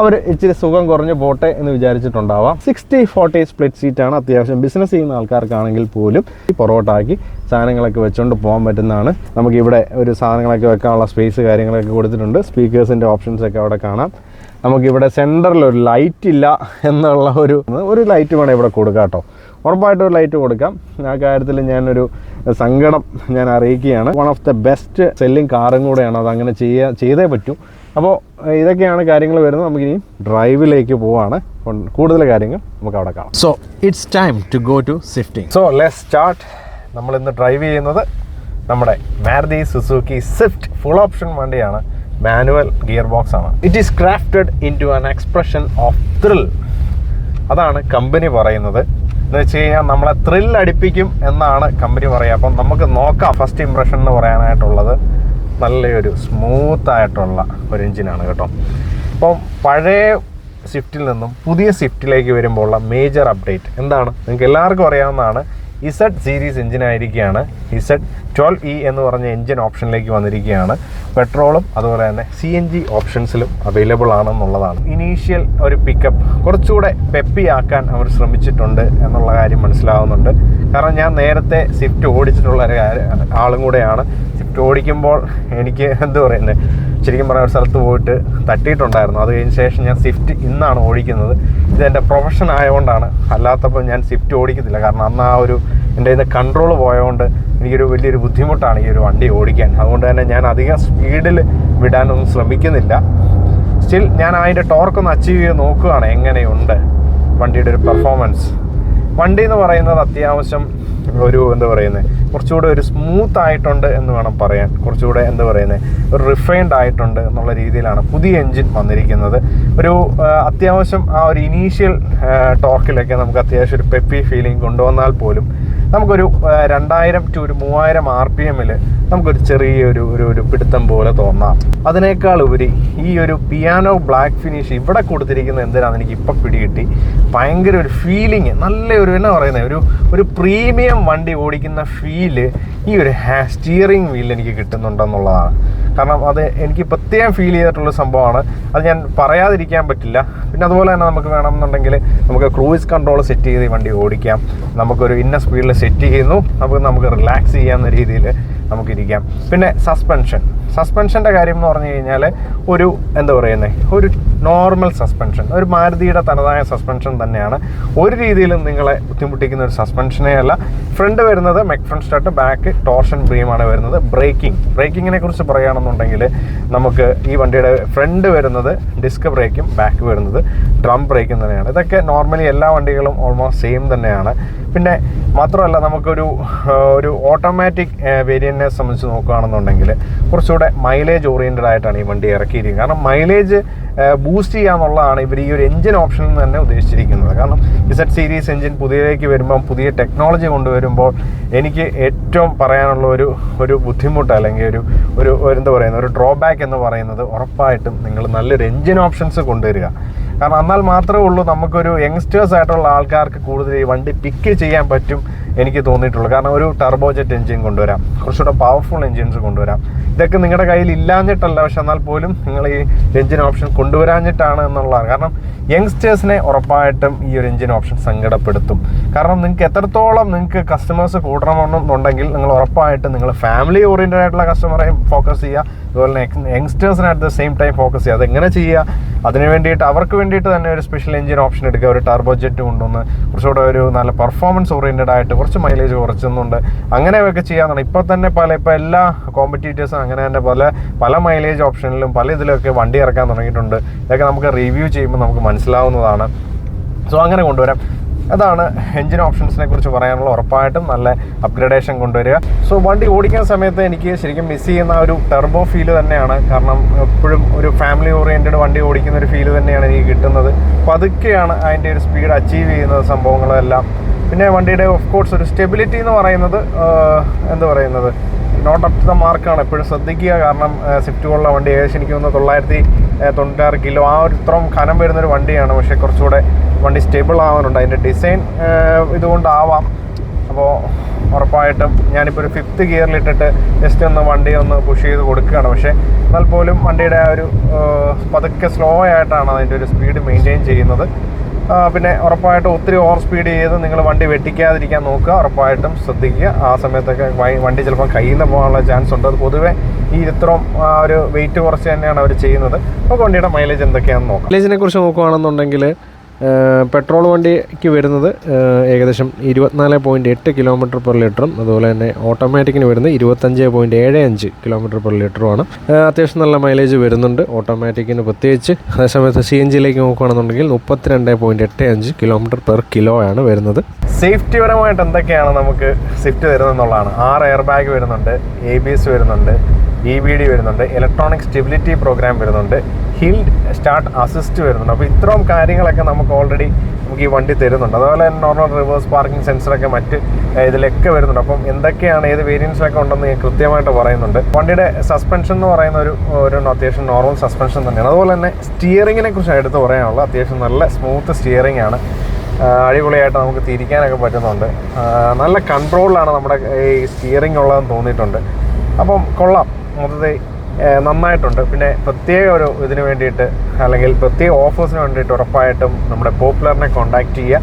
അവർ ഇച്ചിരി സുഖം കുറഞ്ഞ് പോട്ടെ എന്ന് വിചാരിച്ചിട്ടുണ്ടാവാം. 60-40 സ്പ്ലിറ്റ് സീറ്റാണ്. അത്യാവശ്യം ബിസിനസ് ചെയ്യുന്ന ആൾക്കാർക്കാണെങ്കിൽ പോലും പൊറോട്ടാക്കി സാധനങ്ങളൊക്കെ വെച്ചുകൊണ്ട് പോകാൻ പറ്റുന്നതാണ്. നമുക്കിവിടെ ഒരു സാധനങ്ങളൊക്കെ വെക്കാനുള്ള സ്പേസ് കാര്യങ്ങളൊക്കെ കൊടുത്തിട്ടുണ്ട്. സ്പീക്കേഴ്സിൻ്റെ ഓപ്ഷൻസൊക്കെ അവിടെ കാണാം. നമുക്കിവിടെ സെൻറ്ററിൽ ഒരു ലൈറ്റ് ഇല്ല എന്നുള്ള ഒരു ലൈറ്റ് വേണം ഇവിടെ കൊടുക്കാം കേട്ടോ. ഉറപ്പായിട്ടും ഒരു ലൈറ്റ് കൊടുക്കാം. ആ കാര്യത്തിൽ ഞാനൊരു സങ്കടം ഞാൻ അറിയിക്കുകയാണ്. One of the best selling കാറും കൂടെയാണ്. അതങ്ങനെ ചെയ്തേ പറ്റൂ. അപ്പോൾ ഇതൊക്കെയാണ് കാര്യങ്ങൾ വരുന്നത്. നമുക്കിനി ഡ്രൈവിലേക്ക് പോവാണ്. കൂടുതൽ കാര്യങ്ങൾ നമുക്ക് അവിടെ കാണാം. So it's time to go to swifting. So let's start. നമ്മളിന്ന് ഡ്രൈവ് ചെയ്യുന്നത് നമ്മുടെ Maruti Suzuki Swift full option വണ്ടിയാണ്. മാനുവൽ ഗിയർ ബോക്സ് ആണ്. It is crafted into an expression of thrill. അതാണ് കമ്പനി പറയുന്നത്. എന്ന് വെച്ച് കഴിഞ്ഞാൽ നമ്മളെ ത്രിൽ അടിപ്പിക്കും എന്നാണ് കമ്പനി പറയുക. അപ്പം നമുക്ക് നോക്കാം. ഫസ്റ്റ് ഇംപ്രഷൻ എന്ന് പറയാനായിട്ടുള്ളത് നല്ലൊരു സ്മൂത്തായിട്ടുള്ള ഒരു എഞ്ചിനാണ് കേട്ടോ. അപ്പം പഴയ സ്വിഫ്റ്റിൽ നിന്നും പുതിയ സ്വിഫ്റ്റിലേക്ക് വരുമ്പോൾ ഉള്ള മേജർ അപ്ഡേറ്റ് എന്താണ്? നിങ്ങൾക്ക് എല്ലാവർക്കും അറിയാവുന്നതാണ്. Z series എഞ്ചിനായിരിക്കുകയാണ്. Z12E എന്ന് പറഞ്ഞ എഞ്ചിൻ ഓപ്ഷനിലേക്ക് വന്നിരിക്കുകയാണ്. പെട്രോളും അതുപോലെ തന്നെ CNG ഓപ്ഷൻസിലും അവൈലബിൾ ആണെന്നുള്ളതാണ്. ഇനീഷ്യൽ ഒരു പിക്കപ്പ് കുറച്ചുകൂടെ പെപ്പി ആക്കാൻ അവർ ശ്രമിച്ചിട്ടുണ്ട് എന്നുള്ള കാര്യം മനസ്സിലാവുന്നുണ്ട്. കാരണം ഞാൻ നേരത്തെ സ്വിഫ്റ്റ് ഓടിച്ചിട്ടുള്ള ആളും കൂടെയാണ്. സ്വിഫ്റ്റ് ഓടിക്കുമ്പോൾ എനിക്ക് എന്താ പറയുന്നത്, ശരിക്കും പറഞ്ഞ ഒരു സ്ഥലത്ത് പോയിട്ട് തട്ടിയിട്ടുണ്ടായിരുന്നു. അത് കഴിഞ്ഞ ശേഷം ഞാൻ സ്വിഫ്റ്റ് ഇന്നാണ് ഓടിക്കുന്നത്. ഇതെൻ്റെ പ്രൊഫഷൻ ആയതുകൊണ്ടാണ്. അല്ലാത്തപ്പോൾ ഞാൻ സ്വിഫ്റ്റ് ഓടിക്കത്തില്ല. കാരണം അന്ന് ആ ഒരു എൻ്റെ ഇത് കൺട്രോൾ പോയതുകൊണ്ട് എനിക്കൊരു വലിയൊരു ബുദ്ധിമുട്ടാണ് ഈ ഒരു വണ്ടി ഓടിക്കാൻ. അതുകൊണ്ട് തന്നെ ഞാൻ അധികം സ്പീഡിൽ വിടാനൊന്നും ശ്രമിക്കുന്നില്ല. സ്റ്റിൽ ഞാൻ അതിൻ്റെ ടോർക്കൊന്ന് അച്ചീവ് ചെയ്ത് നോക്കുകയാണ് എങ്ങനെയുണ്ട് വണ്ടിയുടെ ഒരു പെർഫോമൻസ്. വണ്ടി എന്ന് പറയുന്നത് അത്യാവശ്യം ഒരു എന്താ പറയുന്നത്, കുറച്ചുകൂടെ ഒരു സ്മൂത്ത് ആയിട്ടുണ്ട് എന്ന് വേണം പറയാൻ. കുറച്ചുകൂടെ എന്താ പറയുന്നത്, ഒരു റിഫൈൻഡ് ആയിട്ടുണ്ട് എന്നുള്ള രീതിയിലാണ് പുതിയ എൻജിൻ വന്നിരിക്കുന്നത്. ഒരു അത്യാവശ്യം ആ ഒരു ഇനീഷ്യൽ ടോർക്കിലൊക്കെ നമുക്ക് അത്യാവശ്യം ഒരു പെപ്പി ഫീലിംഗ് കൊണ്ടുവന്നാൽ പോലും നമുക്കൊരു 2000 to 3000 RPM നമുക്കൊരു ചെറിയൊരു ഒരു പിടുത്തം പോലെ തോന്നാം. അതിനേക്കാൾ ഉപരി ഈ ഒരു പിയാനോ ബ്ലാക്ക് ഫിനിഷ് ഇവിടെ കൊടുത്തിരിക്കുന്നത് എന്തിനാണെന്ന് എനിക്ക് ഇപ്പം പിടികിട്ടി. ഭയങ്കര ഒരു ഫീലിംഗ്, നല്ല ഒരു എന്നാ പറയുന്നത്, ഒരു പ്രീമിയം വണ്ടി ഓടിക്കുന്ന ഫീല് ഈ ഒരു സ്റ്റിയറിംഗ് വീലിൽ എനിക്ക് കിട്ടുന്നുണ്ടെന്നുള്ളതാണ്. കാരണം അത് എനിക്ക് പ്രത്യേകം ഫീൽ ചെയ്തിട്ടുള്ള സംഭവമാണ്. അത് ഞാൻ പറയാതിരിക്കാൻ പറ്റില്ല. പിന്നെ അതുപോലെ തന്നെ നമുക്ക് വേണമെന്നുണ്ടെങ്കിൽ നമുക്ക് ക്രൂയിസ് കൺട്രോൾ സെറ്റ് ചെയ്ത് ഈ വണ്ടി ഓടിക്കാം. നമുക്കൊരു ഇന്ന സ്പീഡിൽ സെറ്റ് ചെയ്യുന്നു, നമുക്ക് റിലാക്സ് ചെയ്യാവുന്ന രീതിയിൽ നമുക്കിരിക്കാം. പിന്നെ സസ്പെൻഷൻ്റെ കാര്യം എന്ന് പറഞ്ഞു കഴിഞ്ഞാൽ ഒരു എന്താ പറയുന്നത്, ഒരു നോർമൽ സസ്പെൻഷൻ, ഒരു മാരുതിയുടെ തനതായ സസ്പെൻഷൻ തന്നെയാണ്. ഒരു രീതിയിലും നിങ്ങളെ ബുദ്ധിമുട്ടിക്കുന്ന ഒരു സസ്പെൻഷനേ അല്ല. ഫ്രണ്ട് വരുന്നത് മെക്ഫ്രണ്ട് സ്റ്റാർട്ട്, ബാക്ക് ടോർഷൻ ബീമാണ് വരുന്നത്. ബ്രേക്കിങ്ങിനെ കുറിച്ച് പറയുകയാണെന്നുണ്ടെങ്കിൽ നമുക്ക് ഈ വണ്ടിയുടെ ഫ്രണ്ട് വരുന്നത് ഡിസ്ക് ബ്രേക്കും ബാക്ക് വരുന്നത് ഡ്രം ബ്രേക്കും തന്നെയാണ്. ഇതൊക്കെ നോർമലി എല്ലാ വണ്ടികളും ഓൾമോസ്റ്റ് സെയിം തന്നെയാണ്. പിന്നെ മാത്രമല്ല നമുക്കൊരു ഓട്ടോമാറ്റിക് വേരിയൻറ്റിനെ സംബന്ധിച്ച് നോക്കുകയാണെന്നുണ്ടെങ്കിൽ കുറച്ചുകൂടെ മൈലേജ് ഓറിയൻറ്റഡ് ആയിട്ടാണ് ഈ വണ്ടി ഇറക്കിയിരിക്കുന്നത്. കാരണം മൈലേജ് ബൂസ്റ്റ് ചെയ്യാന്നുള്ളതാണ് ഇവർ ഈ ഒരു എഞ്ചിൻ ഓപ്ഷനിൽ നിന്ന് തന്നെ ഉദ്ദേശിച്ചിരിക്കുന്നത്. കാരണം Z സീരീസ് എഞ്ചിൻ പുതിയതിലേക്ക് വരുമ്പം, പുതിയ ടെക്നോളജി കൊണ്ടുവരുമ്പോൾ എനിക്ക് ഏറ്റവും പറയാനുള്ള ഒരു ബുദ്ധിമുട്ട് അല്ലെങ്കിൽ ഒരു എന്താ പറയുന്നത്, ഒരു ഡ്രോബാക്ക് എന്ന് പറയുന്നത് ഉറപ്പായിട്ടും നിങ്ങൾ നല്ലൊരു എഞ്ചിൻ ഓപ്ഷൻസ് കൊണ്ടുവരിക. കാരണം എന്നാൽ മാത്രമേ ഉള്ളൂ നമുക്കൊരു യങ്സ്റ്റേഴ്സ് ആയിട്ടുള്ള ആൾക്കാർക്ക് കൂടുതൽ ഈ വണ്ടി പിക്ക് ചെയ്യാൻ പറ്റും എനിക്ക് തോന്നിയിട്ടുള്ളൂ. കാരണം ഒരു ടർബോജെറ്റ് എഞ്ചിൻ കൊണ്ടുവരാം, കുറച്ചുകൂടെ പവർഫുൾ എഞ്ചിൻസ് കൊണ്ടുവരാം. ഇതൊക്കെ നിങ്ങളുടെ കയ്യിൽ ഇല്ലാഞ്ഞിട്ടല്ല, പക്ഷെ എന്നാൽ പോലും നിങ്ങൾ ഈ എഞ്ചിൻ ഓപ്ഷൻ കൊണ്ടുവരാഞ്ഞിട്ടാണ് എന്നുള്ളതാണ്. കാരണം യങ്സ്റ്റേഴ്സിനെ ഉറപ്പായിട്ടും ഈ ഒരു എഞ്ചിൻ ഓപ്ഷൻ സങ്കടപ്പെടുത്തും. കാരണം നിങ്ങൾക്ക് എത്രത്തോളം നിങ്ങൾക്ക് കസ്റ്റമേഴ്സ് കൂടണമെന്നുണ്ടെങ്കിൽ നിങ്ങൾ ഉറപ്പായിട്ടും നിങ്ങൾ ഫാമിലി ഓറിയൻറ്റഡ് ആയിട്ടുള്ള കസ്റ്റമറെ ഫോക്കസ് ചെയ്യുക. അതുപോലെ തന്നെ യങ്സ്റ്റേഴ്സിനെ at the same time focus ചെയ്യുക. അതെങ്ങനെ ചെയ്യുക, അതിന് വേണ്ടിയിട്ട് അവർക്ക് വേണ്ടിയിട്ട് തന്നെ ഒരു സ്പെഷ്യൽ എഞ്ചിൻ ഓപ്ഷൻ എടുക്കുക. ഒരു ടർബോജെറ്റ് കൊണ്ടുവന്ന് കുറച്ചുകൂടെ ഒരു നല്ല പെർഫോമൻസ് ഓറിയൻറ്റഡ് ആയിട്ട് കുറച്ച് മൈലേജ് കുറച്ചുന്നുണ്ട്, അങ്ങനെയൊക്കെ ചെയ്യാമെന്നാണ്. ഇപ്പോൾ തന്നെ ഇപ്പോൾ എല്ലാ കോമ്പറ്റീറ്റേഴ്സും അങ്ങനെ തന്നെ പല മൈലേജ് ഓപ്ഷനിലും പല ഇതിലൊക്കെ വണ്ടി ഇറക്കാൻ തുടങ്ങിയിട്ടുണ്ട്. ഇതൊക്കെ നമുക്ക് റിവ്യൂ ചെയ്യുമ്പോൾ നമുക്ക് മനസ്സിലാവുന്നതാണ്. സോ അങ്ങനെ കൊണ്ടുവരാം. അതാണ് എഞ്ചിൻ ഓപ്ഷൻസിനെ കുറിച്ച് പറയാനുള്ള. ഉറപ്പായിട്ടും നല്ല അപ്ഗ്രഡേഷൻ കൊണ്ടുവരിക. സോ വണ്ടി ഓടിക്കുന്ന സമയത്ത് എനിക്ക് ശരിക്കും മിസ് ചെയ്യുന്ന ഒരു ടെർബോ ഫീല് തന്നെയാണ്. കാരണം എപ്പോഴും ഒരു ഫാമിലി ഓറിയൻറ്റഡ് വണ്ടി ഓടിക്കുന്ന ഒരു ഫീല് തന്നെയാണ് എനിക്ക് കിട്ടുന്നത്. പതുക്കെയാണ് അതിൻ്റെ ഒരു സ്പീഡ് അച്ചീവ് ചെയ്യുന്നത് സംഭവങ്ങളെല്ലാം. പിന്നെ വണ്ടിയുടെ ഓഫ് കോഴ്സ് ഒരു സ്റ്റെബിലിറ്റി എന്ന് പറയുന്നത് എന്താ പറയുന്നത്, നോട്ട് അപ് ടു ദ മാർക്കാണ്. എപ്പോഴും ശ്രദ്ധിക്കുക. കാരണം സ്വിഫ്റ്റ് പോലുള്ള വണ്ടി ഏകദേശം എനിക്ക് തോന്നുന്നു 996 കിലോ ആ ഒരു ഇത്രയും ഖനം വരുന്നൊരു വണ്ടിയാണ്. പക്ഷേ കുറച്ചുകൂടെ വണ്ടി സ്റ്റേബിൾ ആവാനുണ്ട്. അതിൻ്റെ ഡിസൈൻ ഇതുകൊണ്ടാവാം. അപ്പോൾ ഉറപ്പായിട്ടും ഞാനിപ്പോൾ ഒരു 5th ഗിയറിലിട്ടിട്ട് ജസ്റ്റ് വണ്ടി പുഷ് ചെയ്ത് കൊടുക്കുകയാണ്. പക്ഷേ എന്നാൽ പോലും വണ്ടിയുടെ ആ ഒരു പതുക്കെ സ്ലോ ആയിട്ടാണ് അതിൻ്റെ ഒരു സ്പീഡ് മെയിൻറ്റെയിൻ ചെയ്യുന്നത്. പിന്നെ ഉറപ്പായിട്ടും ഒത്തിരി ഓവർ സ്പീഡ് ചെയ്ത് നിങ്ങൾ വണ്ടി വെട്ടിക്കാതിരിക്കാൻ നോക്കുക. ഉറപ്പായിട്ടും ശ്രദ്ധിക്കുക. ആ സമയത്തൊക്കെ വണ്ടി ചിലപ്പോൾ കയ്യിൽ നിന്ന് പോകാനുള്ള ചാൻസ് ഉണ്ട്. അത് പൊതുവേ ഈ ഇത്രയും ഒരു വെയിറ്റ് കുറച്ച് തന്നെയാണ് അവർ ചെയ്യുന്നത്. അപ്പോൾ വണ്ടിയുടെ മൈലേജ് എന്തൊക്കെയാണെന്ന് നോക്കാം. മൈലേജിനെ കുറിച്ച് നോക്കുകയാണെന്നുണ്ടെങ്കിൽ പെട്രോൾ വണ്ടിക്ക് വരുന്നത് ഏകദേശം 24.8 km/ലിറ്ററും അതുപോലെ തന്നെ ഓട്ടോമാറ്റിക്കിന് വരുന്നത് 25.75 km/ലിറ്ററുമാണ്. അത്യാവശ്യം നല്ല മൈലേജ് വരുന്നുണ്ട് ഓട്ടോമാറ്റിക്കിന് പ്രത്യേകിച്ച്. അതേസമയത്ത് CNGയിലേക്ക് നോക്കുകയാണെന്നുണ്ടെങ്കിൽ 32.85 km/km ആണ് വരുന്നത്. സേഫ്റ്റി പരമായിട്ട് എന്തൊക്കെയാണ് നമുക്ക് സ്വിഫ്റ്റ് തരുന്നതെന്നുള്ളതാണ്. 6 എയർ ബാഗ് വരുന്നുണ്ട്, ABS വരുന്നുണ്ട്, EBD വരുന്നുണ്ട്, ഇലക്ട്രോണിക് സ്റ്റെബിലിറ്റി പ്രോഗ്രാം വരുന്നുണ്ട്, ഹിൽ സ്റ്റാർട്ട് അസിസ്റ്റ് വരുന്നുണ്ട്. അപ്പോൾ ഇത്രയും കാര്യങ്ങളൊക്കെ നമുക്ക് ഓൾറെഡി നമുക്ക് ഈ വണ്ടി തരുന്നുണ്ട്. അതുപോലെ തന്നെ നോർമൽ റിവേഴ്സ് പാർക്കിംഗ് സെൻസറൊക്കെ മറ്റ് ഇതിലൊക്കെ വരുന്നുണ്ട്. അപ്പം എന്തൊക്കെയാണ് ഏത് വേരിയൻസിലൊക്കെ ഉണ്ടെന്ന് കൃത്യമായിട്ട് പറയുന്നുണ്ട്. വണ്ടിയുടെ സസ്പെൻഷൻ എന്ന് പറയുന്ന ഒരു അത്യാവശ്യം നോർമൽ സസ്പെൻഷൻ തന്നെയാണ്. അതുപോലെ തന്നെ സ്റ്റിയറിങ്ങിനെ കുറിച്ച് എടുത്ത് പറയാനുള്ളത് അത്യാവശ്യം നല്ല സ്മൂത്ത് സ്റ്റിയറിംഗ് ആണ്. അടിപൊളിയായിട്ട് നമുക്ക് തിരിക്കാനൊക്കെ പറ്റുന്നുണ്ട്. നല്ല കൺട്രോളിലാണ് നമ്മുടെ ഈ സ്റ്റിയറിംഗ് ഉള്ളതെന്ന് തോന്നിയിട്ടുണ്ട്. അപ്പം കൊള്ളാം, മൊത്തത്തിൽ നന്നായിട്ടുണ്ട്. പിന്നെ പ്രത്യേക ഒരു ഇതിന് വേണ്ടിയിട്ട് അല്ലെങ്കിൽ പ്രത്യേക ഓഫേഴ്സിന് വേണ്ടിയിട്ട് ഉറപ്പായിട്ടും നമ്മുടെ പോപ്പുലറിനെ കോൺടാക്റ്റ് ചെയ്യുക.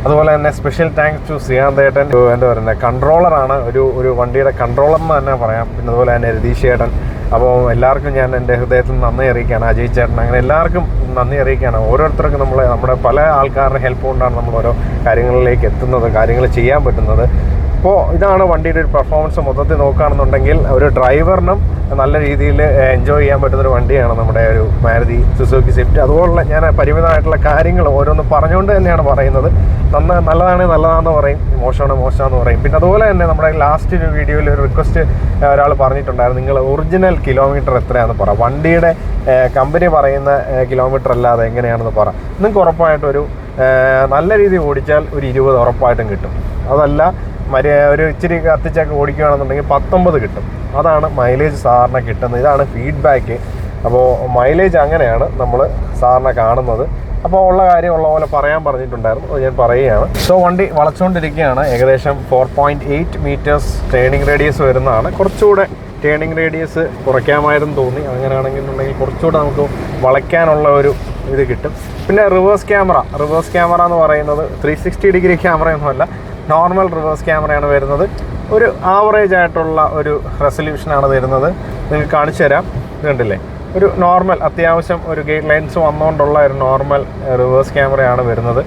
അതുപോലെ തന്നെ സ്പെഷ്യൽ താങ്ക്സ് ടു ശ്രീകാന്തേട്ടൻ, എന്താ പറയുന്നത്, കൺട്രോളറാണ്, ഒരു വണ്ടിയുടെ കൺട്രോളർ എന്ന് തന്നെ പറയാം. പിന്നെ അതുപോലെ തന്നെ രതീഷ് ചേട്ടൻ. അപ്പോൾ എല്ലാവർക്കും ഞാൻ എൻ്റെ ഹൃദയത്തിൽ നിന്ന് നന്ദി അറിയിക്കുകയാണ്. അജയ് ചേട്ടൻ, അങ്ങനെ എല്ലാവർക്കും നന്ദി അറിയിക്കുകയാണ്. ഓരോരുത്തർക്കും നമ്മുടെ പല ആൾക്കാരുടെ ഹെൽപ്പ് കൊണ്ടാണ് നമ്മൾ ഓരോ കാര്യങ്ങളിലേക്ക് എത്തുന്നത്, കാര്യങ്ങൾ ചെയ്യാൻ പറ്റുന്നത്. അപ്പോൾ ഇതാണ് വണ്ടിയുടെ ഒരു പെർഫോമൻസ് മൊത്തത്തിൽ നോക്കുകയാണെന്നുണ്ടെങ്കിൽ ഒരു ഡ്രൈവറിനും നല്ല രീതിയിൽ എൻജോയ് ചെയ്യാൻ പറ്റുന്നൊരു വണ്ടിയാണ് നമ്മുടെ ഒരു മാരുതി സുസുക്കി സ്വിഫ്റ്റ്. അതുപോലുള്ള ഞാൻ പരിമിതമായിട്ടുള്ള കാര്യങ്ങൾ ഓരോന്ന് പറഞ്ഞുകൊണ്ട് തന്നെയാണ് പറയുന്നത്. നല്ലതാണ് നല്ലതാണെന്ന് പറയും, മോശമാണ് മോശമാണെന്ന് പറയും. പിന്നെ അതുപോലെ തന്നെ നമ്മുടെ ലാസ്റ്റ് ഒരു വീഡിയോയിൽ ഒരു റിക്വസ്റ്റ് ഒരാൾ പറഞ്ഞിട്ടുണ്ടായിരുന്നു, നിങ്ങൾ ഒറിജിനൽ കിലോമീറ്റർ എത്രയാണെന്ന് പറ, വണ്ടിയുടെ കമ്പനി പറയുന്ന കിലോമീറ്റർ അല്ലാതെ എങ്ങനെയാണെന്ന് പറ. നിങ്ങൾക്ക് ഉറപ്പായിട്ടൊരു നല്ല രീതിയിൽ ഓടിച്ചാൽ ഒരു 20 ഉറപ്പായിട്ടും കിട്ടും. അതല്ല ഒരു ഇച്ചിരി കത്തിച്ചൊക്കെ ഓടിക്കുകയാണെന്നുണ്ടെങ്കിൽ 19 കിട്ടും. അതാണ് മൈലേജ് സാറിന് കിട്ടുന്നത്. ഇതാണ് ഫീഡ്ബാക്ക്. അപ്പോൾ മൈലേജ് അങ്ങനെയാണ് നമ്മൾ സാറിനെ കാണുന്നത്. അപ്പോൾ ഉള്ള കാര്യം ഉള്ള പോലെ പറയാൻ പറഞ്ഞിട്ടുണ്ടായിരുന്നു, അത് ഞാൻ പറയുകയാണ്. സോ വണ്ടി വളച്ചുകൊണ്ടിരിക്കുകയാണ്. ഏകദേശം 4.8 മീറ്റേഴ്സ് ടേണിംഗ് റേഡിയസ് വരുന്നതാണ്. കുറച്ചുകൂടെ ടേണിംഗ് റേഡിയസ് കുറയ്ക്കാമായിരുന്നു തോന്നി. അങ്ങനെയാണെന്നുണ്ടെങ്കിൽ കുറച്ചുകൂടെ നമുക്ക് വളയ്ക്കാനുള്ള ഒരു ഇത് കിട്ടും. പിന്നെ റിവേഴ്സ് ക്യാമറ എന്ന് പറയുന്നത് 360 ഡിഗ്രി ക്യാമറയൊന്നുമല്ല, നോർമൽ റിവേഴ്സ് ക്യാമറയാണ് വരുന്നത്. ഒരു ആവറേജ് ആയിട്ടുള്ള ഒരു റെസൊല്യൂഷനാണ് തരുന്നത്. നിങ്ങൾക്ക് കാണിച്ചു തരാം. കണ്ടില്ലേ, ഒരു നോർമൽ അത്യാവശ്യം ഒരു ഗൈഡ് ലൈൻസ് വന്നുകൊണ്ടുള്ള ഒരു നോർമൽ റിവേഴ്സ് ക്യാമറയാണ് വരുന്നത്.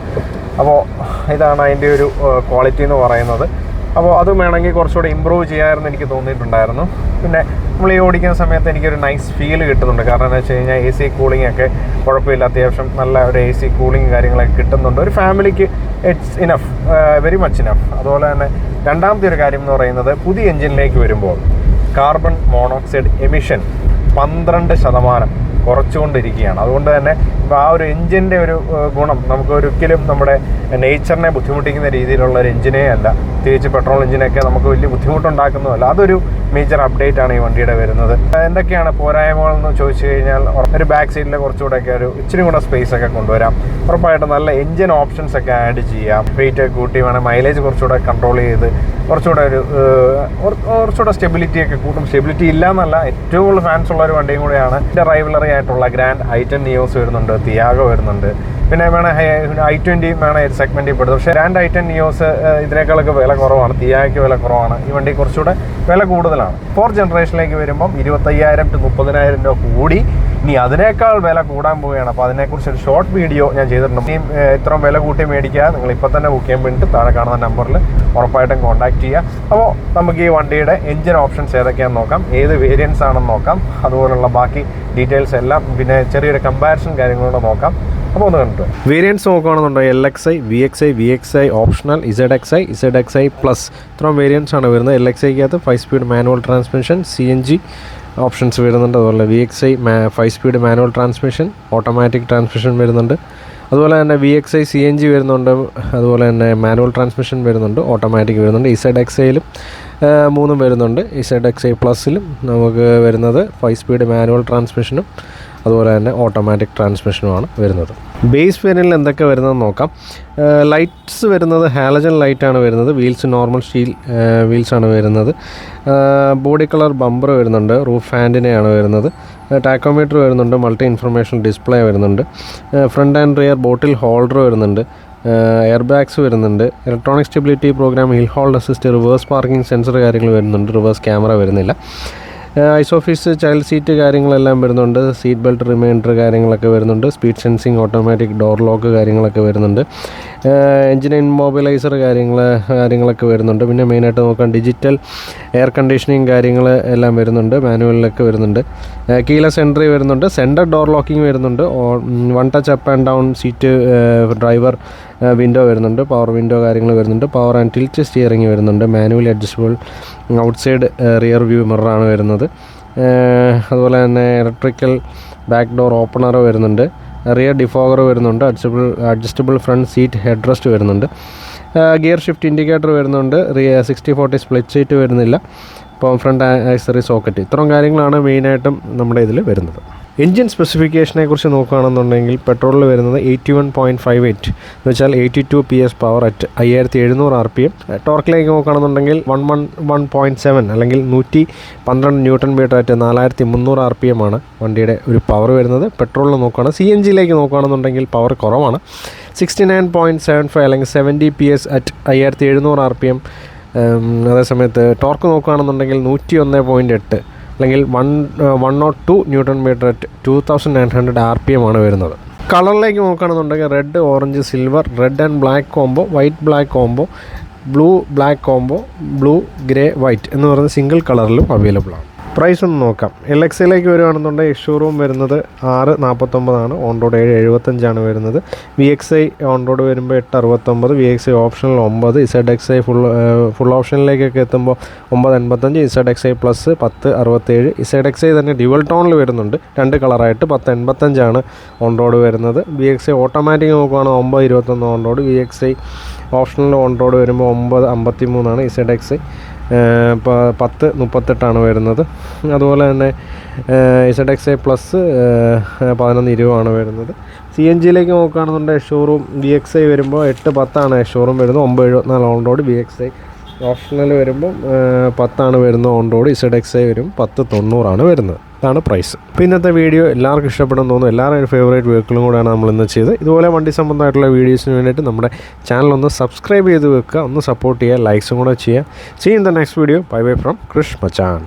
അപ്പോൾ ഇതാണ് അതിൻ്റെ ഒരു ക്വാളിറ്റി എന്ന് പറയുന്നത്. അപ്പോൾ അത് വേണമെങ്കിൽ കുറച്ചുകൂടെ ഇമ്പ്രൂവ് ചെയ്യാമായിരുന്നു എനിക്ക് തോന്നിയിട്ടുണ്ടായിരുന്നു. പിന്നെ നമ്മൾ ഈ ഓടിക്കുന്ന സമയത്ത് എനിക്കൊരു നൈസ് ഫീൽ കിട്ടുന്നുണ്ട്. കാരണം എന്താ വെച്ച് കഴിഞ്ഞാൽ AC കൂളിംഗ് ഒക്കെ കുഴപ്പമില്ല, അത്യാവശ്യം നല്ല ഒരു AC കൂളിംഗ് കാര്യങ്ങളൊക്കെ കിട്ടുന്നുണ്ട്. ഒരു ഫാമിലിക്ക് it's enough, very much enough. അതുപോലെ തന്നെ രണ്ടാമത്തെ ഒരു കാര്യം എന്ന് പറയുന്നത്, പുതിയ എഞ്ചിനിലേക്ക് വരുമ്പോൾ കാർബൺ മോണോക്സൈഡ് എമിഷൻ 12% കുറച്ചുകൊണ്ടിരിക്കുകയാണ്. അതുകൊണ്ട് തന്നെ ഇപ്പോൾ ആ ഒരു എഞ്ചിൻ്റെ ഒരു ഗുണം നമുക്ക് ഒരിക്കലും നമ്മുടെ നേച്ചറിനെ ബുദ്ധിമുട്ടിക്കുന്ന രീതിയിലുള്ള ഒരു എഞ്ചിനേ അല്ല. പ്രത്യേകിച്ച് പെട്രോൾ എഞ്ചിനൊക്കെ നമുക്ക് വലിയ ബുദ്ധിമുട്ടുണ്ടാക്കുന്നതല്ല. അതൊരു മേജർ അപ്ഡേറ്റ് ആണ് ഈ വണ്ടിയുടെ വരുന്നത്. എന്തൊക്കെയാണ് പോരായ്മകളെന്ന് ചോദിച്ചു കഴിഞ്ഞാൽ, ഒരു ബാക്ക് സൈഡിൽ കുറച്ചുകൂടെയൊക്കെ ഒരു ഇച്ചിരി കൂടെ സ്പേസ് ഒക്കെ കൊണ്ടുവരാം. ഉറപ്പായിട്ടും നല്ല എഞ്ചിൻ ഓപ്ഷൻസ് ഒക്കെ ആഡ് ചെയ്യാം. വെയിറ്റ് ഒക്കെ കൂട്ടി വേണം മൈലേജ് കുറച്ചുകൂടെ കൺട്രോൾ ചെയ്ത് കുറച്ചുകൂടെ സ്റ്റെബിലിറ്റി ഒക്കെ കൂട്ടും. സ്റ്റെബിലിറ്റി ഇല്ല എന്നല്ല, ഏറ്റവും കൂടുതൽ ഫാൻസ് ഉള്ള ഒരു വണ്ടിയും കൂടെയാണ്. ഇതിൻ്റെ റൈവലറി ആയിട്ടുള്ള ഗ്രാൻഡ് i10 നിയോസ് വരുന്നുണ്ട്, തിയാഗോ വരുന്നുണ്ട്. പിന്നെ വേണം i20 വേണം ഒരു സെഗ്മെൻറ്റിൽ പെടുന്നത്. പക്ഷേ ഗ്രാൻഡ് i10 നിയോസ് ഇതിനേക്കാളൊക്കെ വില കുറവാണ്, തിയാഗയ്ക്ക് വില കുറവാണ്. ഈ വണ്ടി കുറച്ചുകൂടെ വില കൂടുതലാണ്. 4th ജനറേഷനിലേക്ക് വരുമ്പം 25,000 to 30,000 രൂപ കൂടി. ഇനി അതിനേക്കാൾ വില കൂടാൻ പോവുകയാണ്. അപ്പോൾ അതിനെക്കുറിച്ച് ഒരു ഷോർട്ട് വീഡിയോ ഞാൻ ചെയ്തിട്ടുണ്ട്. ഇനിയും ഇത്രയും വില കൂട്ടി മേടിക്കുക, നിങ്ങൾ ഇപ്പോൾ തന്നെ ബുക്ക് ചെയ്യാൻ വേണ്ടിയിട്ട് താഴെ കാണുന്ന നമ്പറിൽ ഉറപ്പായിട്ടും കോൺടാക്ട് ചെയ്യുക. അപ്പോൾ നമുക്ക് ഈ വണ്ടിയുടെ എഞ്ചിൻ ഓപ്ഷൻസ് ഏതൊക്കെയാണെന്ന് നോക്കാം, ഏത് വേരിയൻസ് ആണെന്ന് നോക്കാം, അതുപോലുള്ള ബാക്കി ഡീറ്റെയിൽസ് എല്ലാം, പിന്നെ ചെറിയൊരു കമ്പാരിസൺ കാര്യങ്ങളൂടെ നോക്കാം. അപ്പോൾ ഒന്ന് കണ്ടിട്ട് വേരിയൻസ് നോക്കുകയാണെന്നുണ്ടെങ്കിൽ LXi, VXi optional, ZXi plus, ഇത്രയും വേരിയൻസ് ആണ് വരുന്നത്. LXiക്കകത്ത് 5 speed manual transmission, CNG options വരുന്നുണ്ട്. അതുപോലെ VXi 5 speed manual transmission, automatic transmission വരുന്നുണ്ട്. അതുപോലെ തന്നെ VXi CNG വരുന്നുണ്ട്. അതുപോലെ തന്നെ മാനുവൽ ട്രാൻസ്മിഷൻ വരുന്നുണ്ട്, ഓട്ടോമാറ്റിക് വരുന്നുണ്ട്. ZXiയിലും 3 വരുന്നുണ്ട്. ZXi പ്ലസിലും നമുക്ക് വരുന്നത് 5 സ്പീഡ് മാനുവൽ ട്രാൻസ്മിഷനും അതുപോലെ തന്നെ ഓട്ടോമാറ്റിക് ട്രാൻസ്മിഷനുമാണ് വരുന്നത്. ബേസ് വേരിയൻറ്റിൽ എന്തൊക്കെ വരുന്നതെന്ന് നോക്കാം. ലൈറ്റ്സ് വരുന്നത് ഹാലജൻ ലൈറ്റാണ് വരുന്നത്. വീൽസ് നോർമൽ സ്റ്റീൽ വീൽസാണ് വരുന്നത്. ബോഡി കളർ ബമ്പർ വരുന്നുണ്ട്. റൂഫ് ഹാൻഡിനെയാണ് വരുന്നത്. ടാക്കോമീറ്റർ വരുന്നുണ്ട്. മൾട്ടി ഇൻഫർമേഷൻ ഡിസ്പ്ലേ വരുന്നുണ്ട്. Front and rear bottle holder വരുന്നുണ്ട്. എയർ ബാഗ്സ് വരുന്നുണ്ട്. Electronic stability program, hill hold assist, reverse parking sensor കാര്യങ്ങൾ വരുന്നുണ്ട്. റിവേഴ്സ് ക്യാമറ വരുന്നില്ല. ഐസോഫീസ് ചൈൽഡ് സീറ്റ് കാര്യങ്ങളെല്ലാം വരുന്നുണ്ട്. സീറ്റ് ബെൽറ്റ് റിമൈൻഡർ കാര്യങ്ങളൊക്കെ വരുന്നുണ്ട്. Speed sensing, automatic door lock കാര്യങ്ങളൊക്കെ വരുന്നുണ്ട്. എഞ്ചിൻ ഇൻമൊബിലൈസർ കാര്യങ്ങളൊക്കെ വരുന്നുണ്ട്. പിന്നെ മെയിനായിട്ട് നോക്കാം, ഡിജിറ്റൽ എയർ കണ്ടീഷനിങ് കാര്യങ്ങൾ എല്ലാം വരുന്നുണ്ട്. മാനുവലിലൊക്കെ വരുന്നുണ്ട്. കീലെസ് എൻട്രി വരുന്നുണ്ട്. സെൻറ്റർ ഡോർ ലോക്കിംഗ് വരുന്നുണ്ട്. 1 touch up and down seat, driver window വരുന്നുണ്ട്. പവർ വിൻഡോ കാര്യങ്ങൾ വരുന്നുണ്ട്. പവർ ആൻഡ് ടിൽറ്റ് സ്റ്റിയറിംഗ് വരുന്നുണ്ട്. Manually adjustable outside rear view മിററാണ് വരുന്നത്. അതുപോലെ തന്നെ ഇലക്ട്രിക്കൽ ബാക്ക് ഡോർ ഓപ്പണർ വരുന്നുണ്ട്. റിയർ ഡിഫോഗർ വരുന്നുണ്ട്. Adjustable front seat head rest വരുന്നുണ്ട്. ഗിയർ ഷിഫ്റ്റ് ഇൻഡിക്കേറ്റർ വരുന്നുണ്ട്. 60/40 സ്പ്ലിറ്റ് സീറ്റ് വരുന്നില്ല. ഇപ്പോൾ ഫ്രണ്ട് ആക്സറി സോക്കറ്റ്, ഇത്രയും കാര്യങ്ങളാണ് മെയിനായിട്ടും നമ്മുടെ ഇതിൽ വരുന്നത്. എൻജിൻ സ്പെസിഫിക്കേഷനെ കുറിച്ച് നോക്കുകയാണെന്നുണ്ടെങ്കിൽ പെട്രോളിൽ വരുന്നത് 81.58 എന്ന് വെച്ചാൽ 82 PS പവർ അറ്റ് 5700 RPM. ടോർക്കിലേക്ക് നോക്കുകയാണെന്നുണ്ടെങ്കിൽ 111.7 അല്ലെങ്കിൽ 112 ന്യൂട്ടൺ മീറ്റർ അറ്റ് 4300 RPM ആണ് വണ്ടിയുടെ ഒരു പവർ വരുന്നത്. പെട്രോളിൽ നോക്കുകയാണെങ്കിൽ CNGയിലേക്ക് നോക്കുകയാണെന്നുണ്ടെങ്കിൽ പവർ കുറവാണ്. 69.75 അല്ലെങ്കിൽ 70 PS അറ്റ് 5700 RPM. അതേസമയത്ത് ടോർക്ക് നോക്കുകയാണെന്നുണ്ടെങ്കിൽ 101.8 അല്ലെങ്കിൽ 102 ന്യൂട്ടൺ മീറ്റർ അറ്റ് 2900 RPM ആണ് വരുന്നത്. കളറിലേക്ക് നോക്കുകയാണെന്നുണ്ടെങ്കിൽ red, orange, silver, red and black combo, white black combo, blue black combo, blue grey white എന്ന് പറയുന്ന സിംഗിൾ കളറിലും അവൈലബിൾ ആണ്. പ്രൈസ് ഒന്ന് നോക്കാം. LXലേക്ക് വരുവാണെന്നുണ്ടെങ്കിൽ എക്സ്ഷോറൂം വരുന്നത് 649 ഓൺ റോഡ് 775 വരുന്നത്. VXI ഓൺ റോഡ് വരുമ്പോൾ 869, VXI ഓപ്ഷണൽ 9, ZXI ഫുൾ ഓപ്ഷനിലേക്കൊക്കെ എത്തുമ്പോൾ 985, ZXI പ്ലസ് 1067, ZXI തന്നെ ഡ്യുവൽ ടോണിൽ വരുന്നുണ്ട് 2 കളറായിട്ട് 1085 ഓൺ റോഡ് വരുന്നത്. VXI ഓട്ടോമാറ്റിക് നോക്കുകയാണെങ്കിൽ 921 on road, VXI optional on road വരുമ്പോൾ 953 ZXI 1038 വരുന്നത്. അതുപോലെ തന്നെ ZXI പ്ലസ് 1120 വരുന്നത്. CNGയിലേക്ക് നോക്കുകയാണെന്നുണ്ടെങ്കിൽ ഷോറൂം VXI വരുമ്പോൾ 810 ഷോറൂം വരുന്നത്, 974 ഓൺ റോഡ്. VXI ഓപ്ഷണൽ വരുമ്പോൾ 10 വരുന്നത് ഓൺ റോഡ്. ZXI വരും 1090 വരുന്നത്. ഇതാണ് പ്രൈസ്. അപ്പോൾ ഇന്നത്തെ വീഡിയോ എല്ലാവർക്കും ഇഷ്ടപ്പെടുമെന്ന് തോന്നുന്നു. എല്ലാവരുടെയും ഫേവറേറ്റ് വെഹിക്കിളും കൂടെയാണ് നമ്മളിന്ന് ചെയ്തത്. ഇതുപോലെ വണ്ടി സംബന്ധമായിട്ടുള്ള വീഡിയോസിന് വേണ്ടിയിട്ട് നമ്മുടെ ചാനൽ ഒന്ന് സബ്സ്ക്രൈബ് ചെയ്ത് വെക്കുക, ഒന്ന് സപ്പോർട്ട് ചെയ്യുക, ലൈക്സും കൂടെ ചെയ്യുക. See in the next video. Bye bye from Krish Machan.